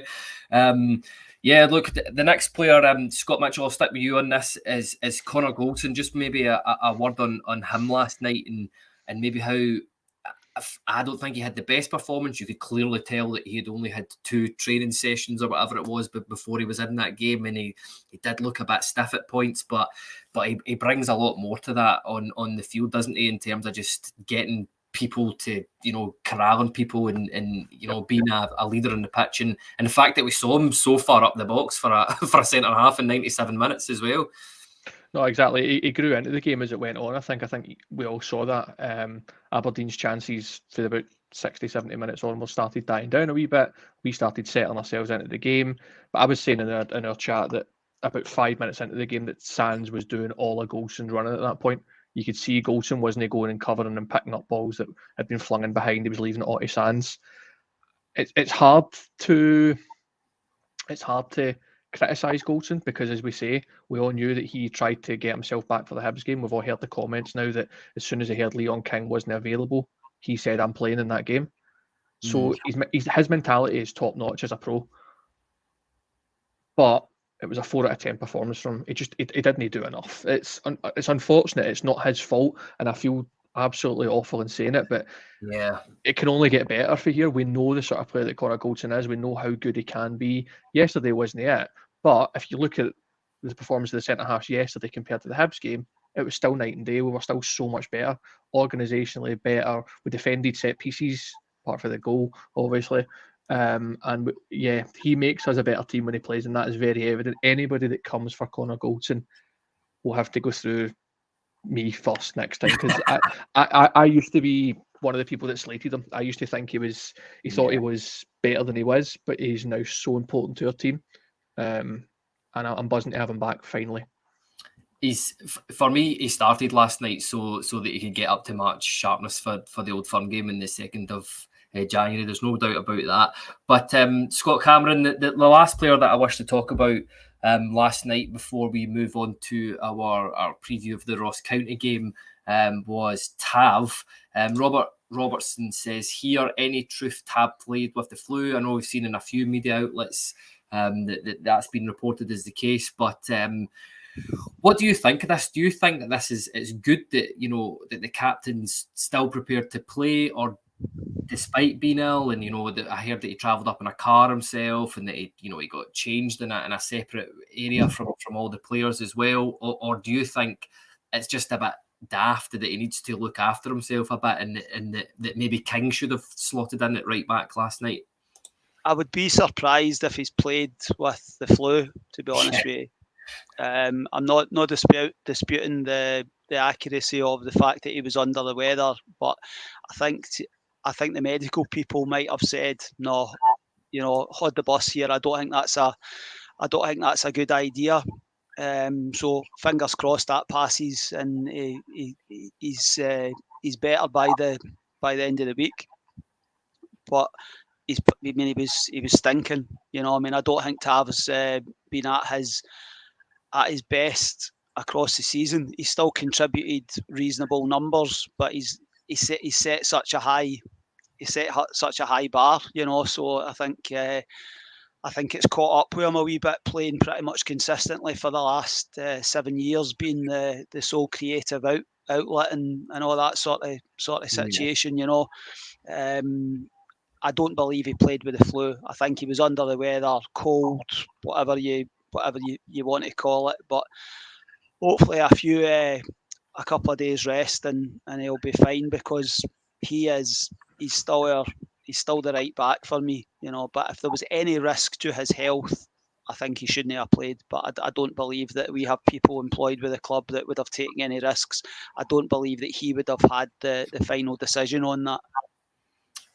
S2: Yeah, look, the next player, Scott Mitchell, I'll stick with you on this, is Connor Goldson. Just maybe a word on him last night and maybe how I don't think he had the best performance. You could clearly tell that he had only had 2 training sessions or whatever it was before he was in that game, and he did look a bit stiff at points, but he brings a lot more to that on the field, doesn't he, in terms of just getting people to, corralling people and being a leader in the pitch, and the fact that we saw him so far up the box for a centre half in 97 minutes as well.
S3: No, exactly. He grew into the game as it went on. I think we all saw that. Aberdeen's chances for about 60, 70 minutes almost started dying down a wee bit. We started settling ourselves into the game. But I was saying in our chat that about 5 minutes into the game that Sands was doing all of Golson's running at that point. You could see Golson wasn't going and covering and picking up balls that had been flung in behind. He was leaving it all to Sands. It's hard to criticise Goldson because, as we say, we all knew that he tried to get himself back for the Hibs game. We've all heard the comments now that as soon as he heard Leon King wasn't available, he said, "I'm playing in that game." So his mentality is top notch as a pro. But it was a 4 out of 10 performance from him. He didn't do enough. It's unfortunate. It's not his fault, and I feel absolutely awful in saying it, but
S2: yeah,
S3: it can only get better for here. We know the sort of player that Connor Goldson is. We know how good he can be. Yesterday wasn't it, but if you look at the performance of the centre halves yesterday compared to the Hibs game, it was still night and day. We were still so much better, organisationally better. We defended set pieces, apart from the goal, obviously. He makes us a better team when he plays, and that is very evident. Anybody that comes for Connor Goldson will have to go through me first next time, because I used to be one of the people that slated him. I used to think he thought he was better than he was, but he's now so important to our team, and I'm buzzing to have him back finally.
S2: For me, he started last night so that he could get up to match sharpness for the Old Firm game in the 2nd of January. There's no doubt about that. But Scott Cameron, the last player that I wish to talk about last night before we move on to our preview of the Ross County game was Tav. Robert Robertson says here, any truth Tav played with the flu? I know we've seen in a few media outlets that's been reported as the case, but what do you think of this? Do you think that this is good that that the captain's still prepared to play, or despite being ill, and I heard that he travelled up in a car himself, and that he got changed in a separate area from all the players as well, or do you think it's just a bit daft that he needs to look after himself a bit, and that maybe King should have slotted in at right back last night?
S4: I would be surprised if he's played with the flu, to be honest with you. I'm not disputing the accuracy of the fact that he was under the weather, but I think the medical people might have said, no, hold the bus here. I don't think that's a good idea. So fingers crossed that passes, and he's better by the end of the week. But he was stinking. I don't think Tav's been at his best across the season. He still contributed reasonable numbers, but he set such a high bar, So I think it's caught up with him a wee bit, playing pretty much consistently for the last 7 years, being the sole creative outlet and all that sort of situation. I don't believe he played with the flu. I think he was under the weather, cold, whatever you want to call it. But hopefully a couple of days rest and he'll be fine, because he's still the right back for me, But if there was any risk to his health, I think he shouldn't have played. But I don't believe that we have people employed with the club that would have taken any risks. I don't believe that he would have had the final decision on that.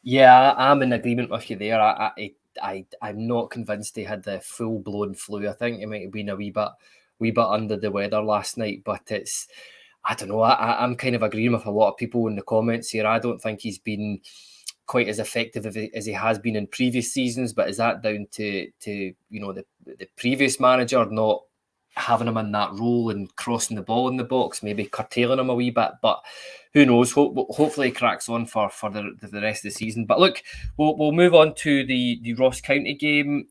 S2: Yeah, I'm in agreement with you there. I'm not convinced he had the full blown flu. I think he might have been a wee bit under the weather last night, but I don't know. I'm kind of agreeing with a lot of people in the comments here. I don't think he's been quite as effective as he has been in previous seasons. But is that down to the previous manager not having him in that role and crossing the ball in the box, maybe curtailing him a wee bit. But who knows? Hopefully he cracks on for the rest of the season. But look, we'll move on to the Ross County game.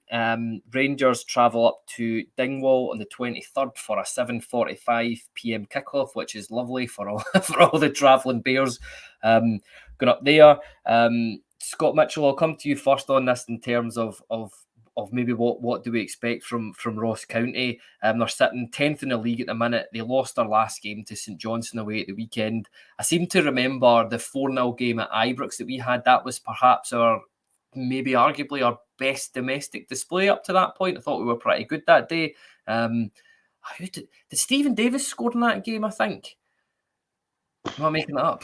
S2: Rangers travel up to Dingwall on the 23rd for a 7:45 p.m. kickoff, which is lovely for all the travelling bears going up there. Scott Mitchell, I'll come to you first on this in terms of maybe what do we expect from Ross County. They're sitting 10th in the league at the minute. They lost their last game to St Johnstone away at the weekend. I seem to remember the 4-0 game at Ibrox that we had. That was perhaps arguably our best domestic display up to that point. I thought we were pretty good that day. Did Stephen Davis score in that game, I think? Am I making that up?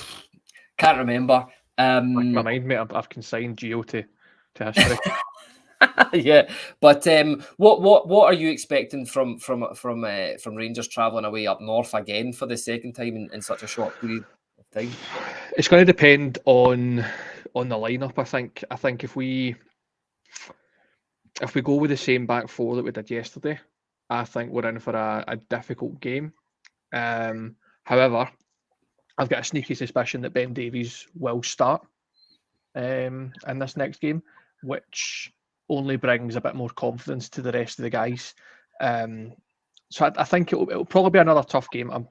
S2: Can't remember.
S3: My mind, mate, I've consigned Gio to history.
S2: Yeah, but what are you expecting from Rangers travelling away up north again for the second time in such a short period of time?
S3: It's going to depend on the lineup. I think if we go with the same back four that we did yesterday, I think we're in for a difficult game. However, I've got a sneaky suspicion that Ben Davies will start in this next game, which only brings a bit more confidence to the rest of the guys. So I think it'll probably be another tough game. I'm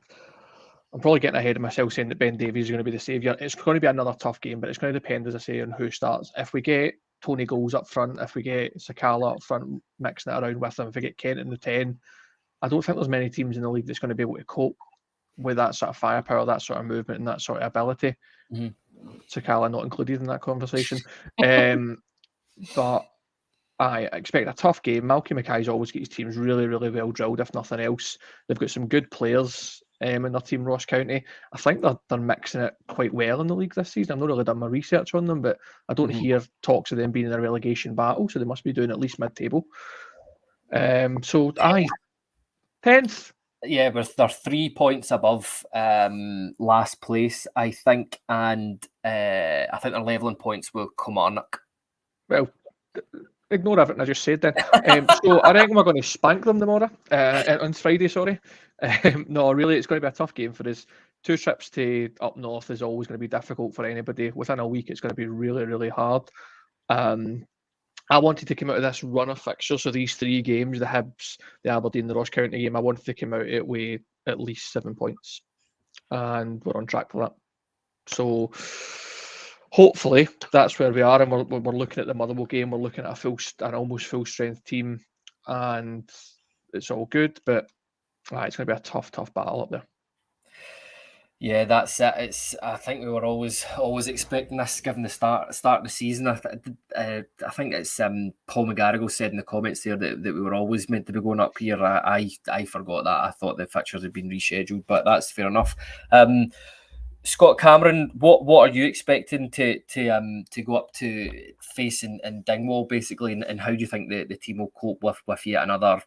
S3: probably getting ahead of myself saying that Ben Davies is going to be the saviour. It's going to be another tough game, but it's going to depend, as I say, on who starts. If we get Tony Goals up front, if we get Sakala up front mixing it around with him, if we get Kent in the 10, I don't think there's many teams in the league that's going to be able to cope with that sort of firepower, that sort of movement and that sort of ability. Mm-hmm. Sakala not included in that conversation. But I expect a tough game. Malky Mackay's always got his teams really, really well drilled, if nothing else. They've got some good players in their team, Ross County. I think they're mixing it quite well in the league this season. I've not really done my research on them, but I don't hear talks of them being in a relegation battle, so they must be doing at least mid-table. So, 10th.
S2: Yeah, they're 3 points above last place, I think, and I think their levelling points will come on.
S3: Well, ignore everything I just said then. So I reckon we're going to spank them tomorrow, on Friday, sorry. No, really, it's going to be a tough game for us. 2 trips to up north is always going to be difficult for anybody. Within a week, it's going to be really, really hard. I wanted to come out of this run of fixtures, so these 3 games, the Hibs, the Aberdeen, the Ross County game, I wanted to come out it with at least 7 points. And we're on track for that. So hopefully that's where we are, and we're looking at the Motherwell game. We're looking at an almost full strength team, and it's all good. But it's going to be a tough battle up there.
S2: Yeah, that's it. I think we were always expecting this, given the start of the season. I think it's Paul McGarrigle said in the comments there that we were always meant to be going up here. I forgot that. I thought the fixtures had been rescheduled, but that's fair enough. Scott Cameron, what are you expecting to go up to face in Dingwall, basically, and how do you think the team will cope with yet another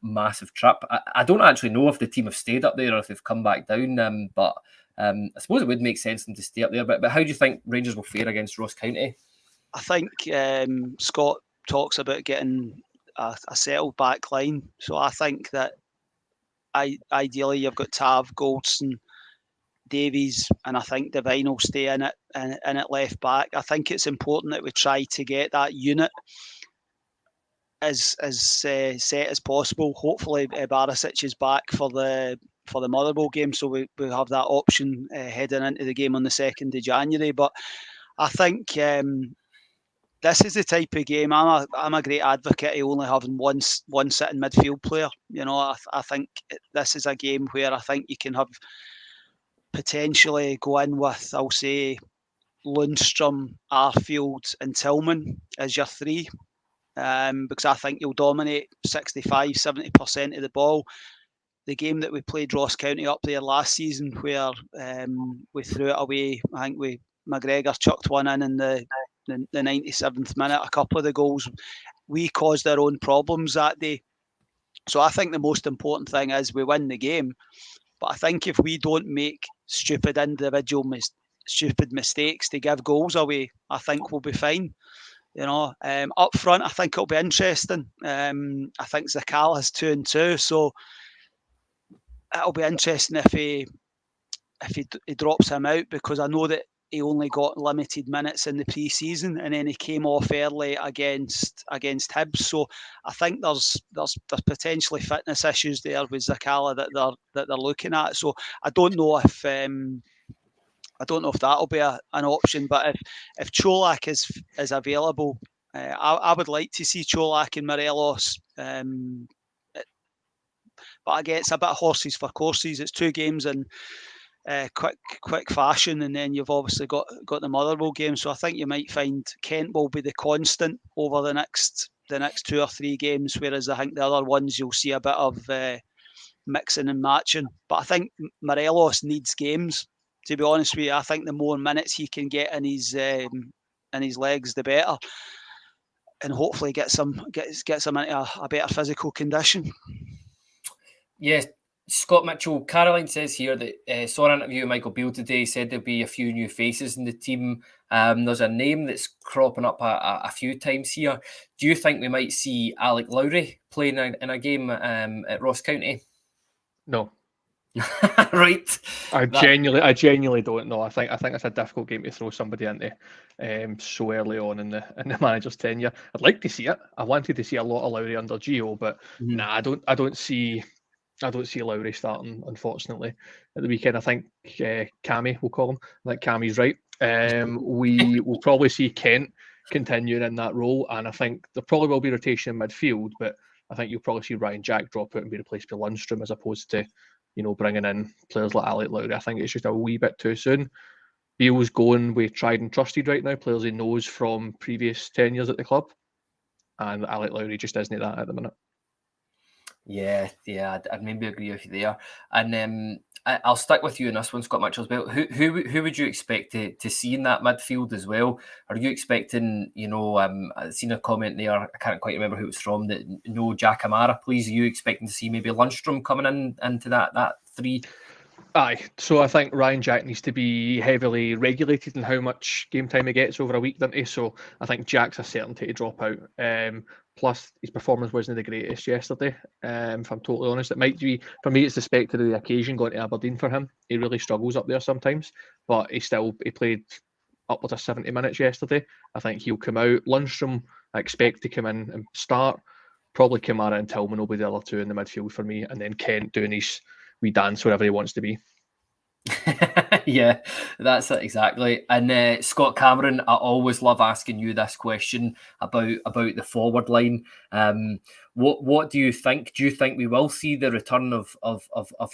S2: massive trip? I don't actually know if the team have stayed up there or if they've come back down, but I suppose it would make sense for them to stay up there. But how do you think Rangers will fare against Ross County?
S4: I think Scott talks about getting a settled back line, so I think that ideally you've got Tav, Goldson, Davies, and I think Devine will stay in it left back. I think it's important that we try to get that unit as set as possible. Hopefully Barisic is back for the Motherwell game, so we have that option heading into the game on the 2nd of January. But I think this is the type of game. I'm a great advocate of only having one sitting midfield player. You know, I think this is a game where I think you can have potentially go in with, I'll say, Lundstrom, Arfield and Tillman as your 3. Because I think you'll dominate 65-70% of the ball. The game that we played Ross County up there last season, where we threw it away, I think McGregor chucked one in the 97th minute. A couple of the goals, we caused our own problems that day. So I think the most important thing is we win the game. But I think if we don't make stupid individual stupid mistakes to give goals away, I think we'll be fine. You know, up front, I think it'll be interesting. I think Zakal has 2 and 2, so it'll be interesting if he drops him out, because I know that he only got limited minutes in the pre-season, and then he came off early against Hibs. So I think there's potentially fitness issues there with Sakala that they're looking at. So I don't know if that'll be an option. But if Čolak is available, I would like to see Čolak and Morelos. But again, it's a bit of horses for courses. It's 2 games in quick fashion, and then you've obviously got the Motherwell game. So I think you might find Kent will be the constant over the next 2 or 3 games, whereas I think the other ones you'll see a bit of mixing and matching. But I think Morelos needs games, to be honest with you. I think the more minutes he can get in his legs, the better, and hopefully get some into a better physical condition.
S2: Yes. Scott Mitchell, Caroline says here that saw an interview with Michael Beale today, said there'll be a few new faces in the team. There's a name that's cropping up a few times here. Do you think we might see Alec Lowry playing in a game at Ross County?
S3: No.
S2: Right.
S3: I genuinely don't know. I think it's a difficult game to throw somebody into so early on in the manager's tenure. I'd like to see it. I wanted to see a lot of Lowry under Gio, but I don't see Lowry starting, unfortunately, at the weekend. I think Cammy, we'll call him. I think Cammy's right. We will probably see Kent continuing in that role, and I think there probably will be rotation in midfield, but I think you'll probably see Ryan Jack drop out and be replaced by Lundstrom, as opposed to, bringing in players like Alec Lowry. I think it's just a wee bit too soon. Beale's going with tried and trusted right now, players he knows from previous tenures at the club, and Alec Lowry just isn't that at the minute.
S2: Yeah, I'd maybe agree with you there. And I'll stick with you in this one, Scott Mitchell, as well. Who would you expect to see in that midfield as well? Are you expecting, I've seen a comment there, I can't quite remember who it's from, that no Jack Amara, please. Are you expecting to see maybe Lundstrom coming into that 3?
S3: Aye, so I think Ryan Jack needs to be heavily regulated in how much game time he gets over a week, doesn't he? So I think Jack's a certainty to drop out. Plus, his performance wasn't the greatest yesterday, if I'm totally honest. It might be, for me, it's the spectre of the occasion going to Aberdeen for him. He really struggles up there sometimes, but he played upwards of 70 minutes yesterday. I think he'll come out. Lundstrom, I expect to come in and start. Probably Kamara and Tillman will be the other 2 in the midfield for me, and then Kent doing his wee dance wherever he wants to be.
S2: Yeah, that's it exactly. And Scott Cameron, I always love asking you this question about the forward line. What do you think? Do you think we will see the return of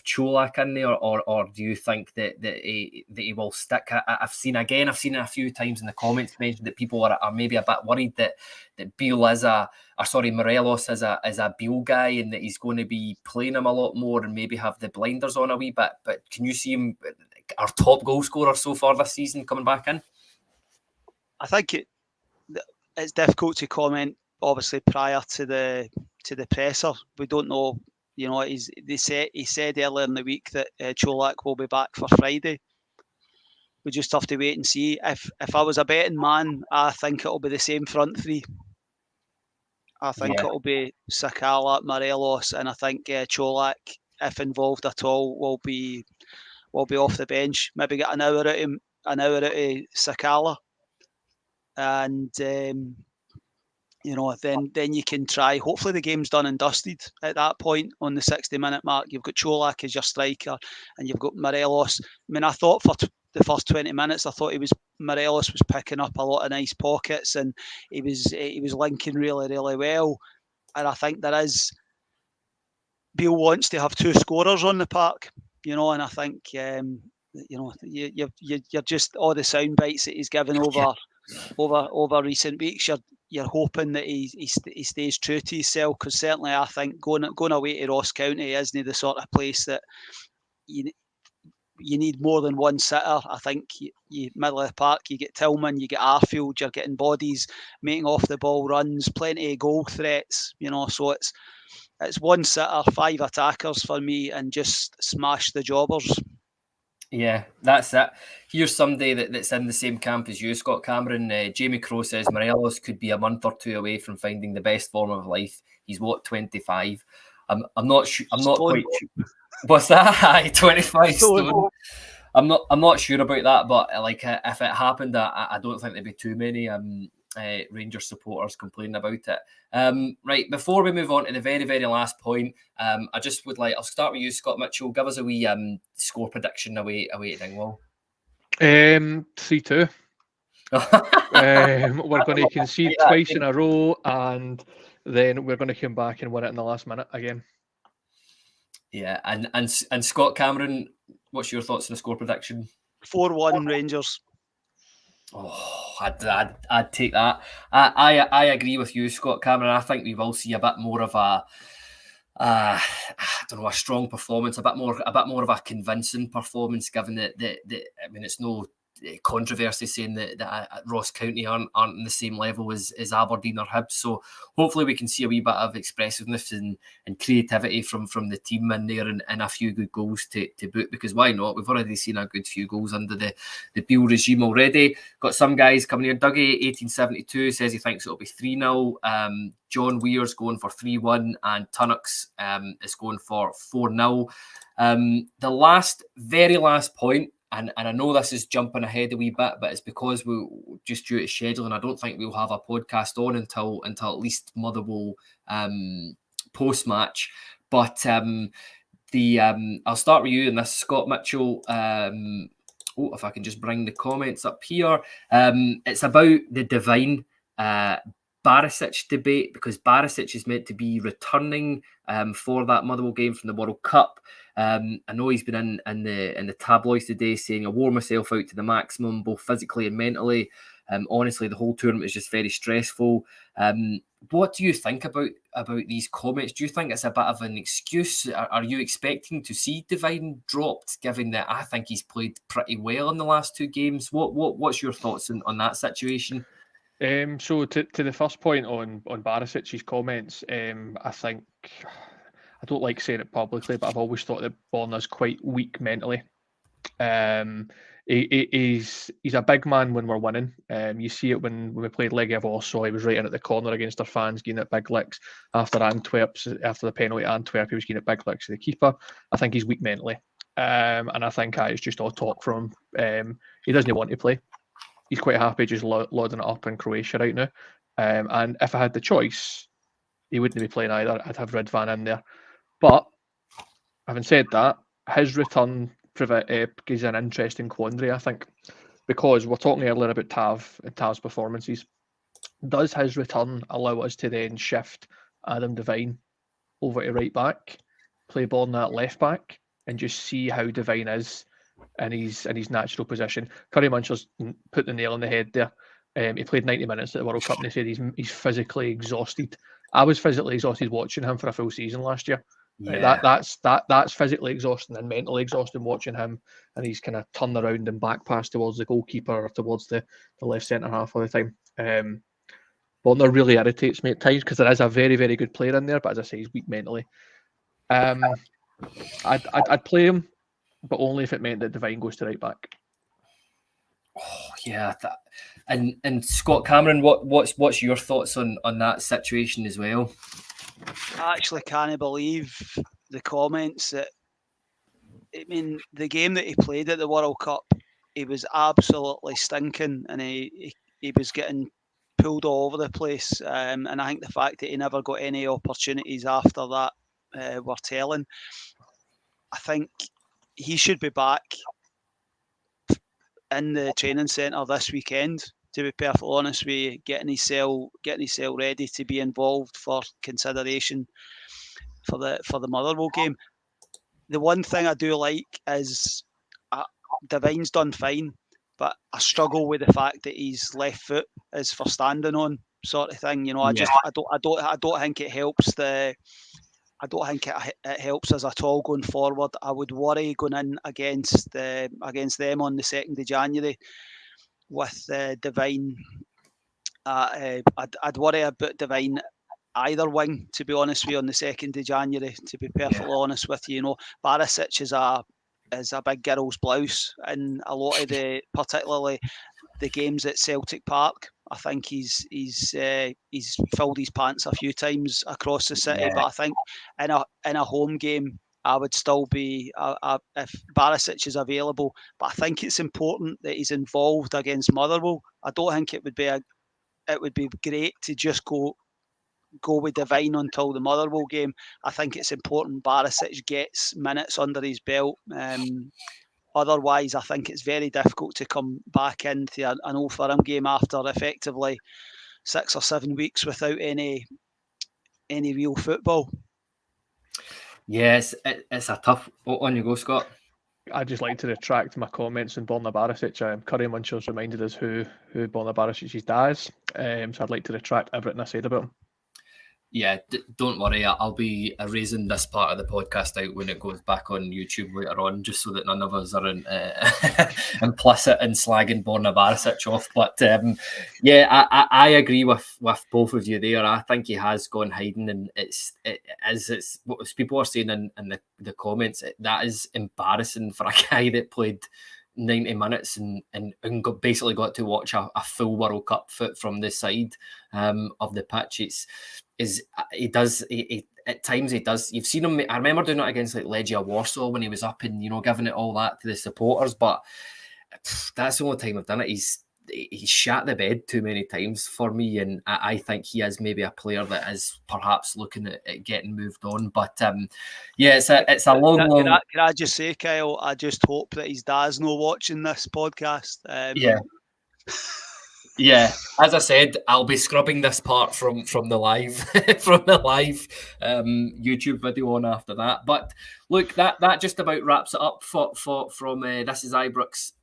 S2: Čolak in there, or do you think that he will stick? I've seen it a few times in the comments mentioned that people are maybe a bit worried that Beale Morelos is a Beale guy, and that he's going to be playing him a lot more and maybe have the blinders on a wee bit. But can you see him, our top goal scorer so far this season, coming back in?
S4: I think it's difficult to comment, obviously, prior to the presser. We don't know. He said earlier in the week that Čolak will be back for Friday. We just have to wait and see. If I was a betting man, I think it'll be the same front 3. I think it'll be Sakala, Morelos, and I think Čolak, if involved at all, will be off the bench. Maybe get an hour out of Sakala, and then you can try. Hopefully the game's done and dusted at that point on the 60-minute mark. You've got Čolak as your striker, and you've got Morelos. I mean, I thought for the first 20 minutes, I thought Morelos was picking up a lot of nice pockets, and he was linking really, really well. And I think Beale wants to have 2 scorers on the park, and I think you're just all the sound bites that he's given over recent weeks. You're hoping that he stays true to himself, because certainly I think going away to Ross County isn't the sort of place that you need more than one sitter. I think you middle of the park, you get Tillman, you get Arfield, you're getting bodies, making off the ball runs, plenty of goal threats. So it's one sitter, 5 attackers for me, and just smash the jobbers.
S2: Yeah, that's it. Here's somebody that's in the same camp as you, Scott Cameron. Jamie Crow says Morelos could be a month or 2 away from finding the best form of life. He's 25. I'm not quite sure. What's that? Aye, 25 stone. I'm not sure about that, but like if it happened, I don't think there'd be too many Rangers supporters complaining about it. Right, before we move on to the very, very last point, I just would like, I'll start with you, Scott Mitchell. Give us a wee score prediction away at Dingwall.
S3: 3-2. We're going to concede twice in a row, and then we're going to come back and win it in the last minute again.
S2: Yeah, and Scott Cameron, what's your thoughts on the score prediction?
S4: 4-1 Rangers.
S2: Oh, I'd take that. I agree with you, Scott Cameron. I think we will see a bit more of I don't know, a strong performance, a bit more of a convincing performance, given that I mean, it's no controversy saying that Ross County aren't on the same level as Aberdeen or Hibs. So hopefully we can see a wee bit of expressiveness and creativity from the team in there, and a few good goals to boot, because why not? We've already seen a good few goals under the Beale regime already. Got some guys coming here. Dougie 1872 says he thinks it'll be 3-0. John Weir's going for 3-1, and Tunnocks is going for 4-0. The very last point, and I know this is jumping ahead a wee bit, but it's because we just due to scheduling, I don't think we'll have a podcast on until at least Motherwell post match. But I'll start with you and this, Scott Mitchell. If I can just bring the comments up here, it's about the Divine Barisic debate, because Barisic is meant to be returning for that Motherwell game from the World Cup. I know he's been in the tabloids today saying, I wore myself out to the maximum, both physically and mentally. Honestly, the whole tournament is just very stressful. What do you think about these comments? Do you think it's a bit of an excuse? Are you expecting to see Divine dropped, given that I think he's played pretty well in the last two games? What's your thoughts on that situation?
S3: So to the first point on Barisic's comments, I think, I don't like saying it publicly, but I've always thought that Borna's quite weak mentally. He's a big man when we're winning. You see it when we played Legia Warsaw. He was right in at the corner against our fans, getting at big licks. After the penalty at Antwerp, he was getting at big licks to the keeper. I think he's weak mentally, and I think it's just all talk from him. He doesn't want to play. He's quite happy just loading it up in Croatia right now. And if I had the choice, he wouldn't be playing either. I'd have Ridvan in there. But having said that, his return is an interesting quandary, I think, because we're talking earlier about Tav and Tav's performances. Does his return allow us to then shift Adam Devine over to right back, play Borna at left back, and just see how Devine is in his natural position? Curry Muncher's put the nail on the head there. He played 90 minutes at the World Cup, and he said he's physically exhausted. I was physically exhausted watching him for a full season last year. Yeah. That's physically exhausting and mentally exhausting, watching him, and he's kind of turned around and back pass towards the goalkeeper or towards the left centre half all the time. Borna really irritates me at times, because there is a very, very good player in there, but as I say, he's weak mentally. I'd play him, but only if it meant that Devine goes to right back.
S2: Oh yeah, and Scott Cameron, what's your thoughts on that situation as well?
S4: I actually can't believe the comments that. I mean, the game that he played at the World Cup, he was absolutely stinking, and he was getting pulled all over the place. And I think the fact that he never got any opportunities after that were telling. I think he should be back in the training centre this weekend, to be perfectly honest with you, getting his cell ready to be involved for consideration for the Motherwell game. The one thing I do like is Devine's done fine, but I struggle with the fact that his left foot is for standing on, sort of thing. You know, I don't think it helps I don't think it helps us at all going forward. I would worry going in against them on the 2nd of January with Devine. I'd worry about Devine either wing, to be honest with you, on the 2nd of January, to be perfectly honest with you. You know, Barisic is a big girl's blouse, and a lot of particularly the games at Celtic Park, I think he's filled his pants a few times across the city.
S2: Yeah.
S4: But I think in a home game, I would still be if Barisic is available. But I think it's important that he's involved against Motherwell. I don't think it would be great to just go with Devine until the Motherwell game. I think it's important Barisic gets minutes under his belt. Otherwise, I think it's very difficult to come back into an Old Firm game after effectively 6 or 7 weeks without any real football.
S2: Yes, it's a tough. On you go, Scott.
S3: I'd just like to retract my comments on Borna Barisic. Curry Muncher's reminded us who Borna Barisic's dad is, so I'd like to retract everything I said about him.
S2: Yeah, don't worry. I'll be erasing this part of the podcast out when it goes back on YouTube later on, just so that none of us are implicit in slagging Borna Barisic off. But yeah, I agree with both of you there. I think he has gone hiding, and it's what people are saying in the comments. That is embarrassing for a guy that played 90 minutes and basically got to watch a full World Cup from the side of the pitch. At times he does. You've seen him. I remember doing it against like Legia Warsaw when he was up and giving it all that to the supporters. But that's the only time I've done it. He's shat the bed too many times for me, and I think he is maybe a player that is perhaps looking at getting moved on. But yeah, it's a long.
S4: Can I just say, Kyle? I just hope that his dad's not watching this podcast.
S2: Yeah. Yeah, as I said, I'll be scrubbing this part from the live YouTube video on after that. But look, that just about wraps it up from This Is Ibrox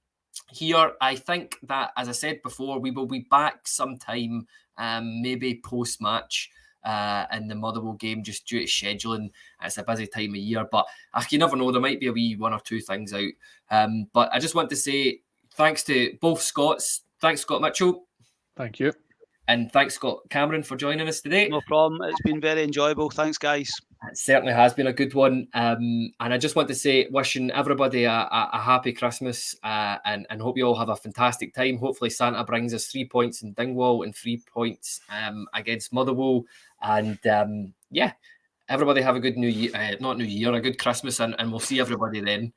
S2: here. I think that, as I said before, we will be back sometime, maybe post match in the Motherwell game, just due to scheduling. It's a busy time of year, but you never know, there might be a wee one or two things out. But I just want to say thanks to both Scots. Thanks, Scott Mitchell.
S3: Thank you.
S2: And thanks, Scott Cameron, for joining us today.
S4: No problem. It's been very enjoyable. Thanks, guys.
S2: It certainly has been a good one. And I just want to say, wishing everybody a happy Christmas and hope you all have a fantastic time. Hopefully Santa brings us 3 points in Dingwall and 3 points against Motherwell. And yeah, everybody have a good a good Christmas, and we'll see everybody then.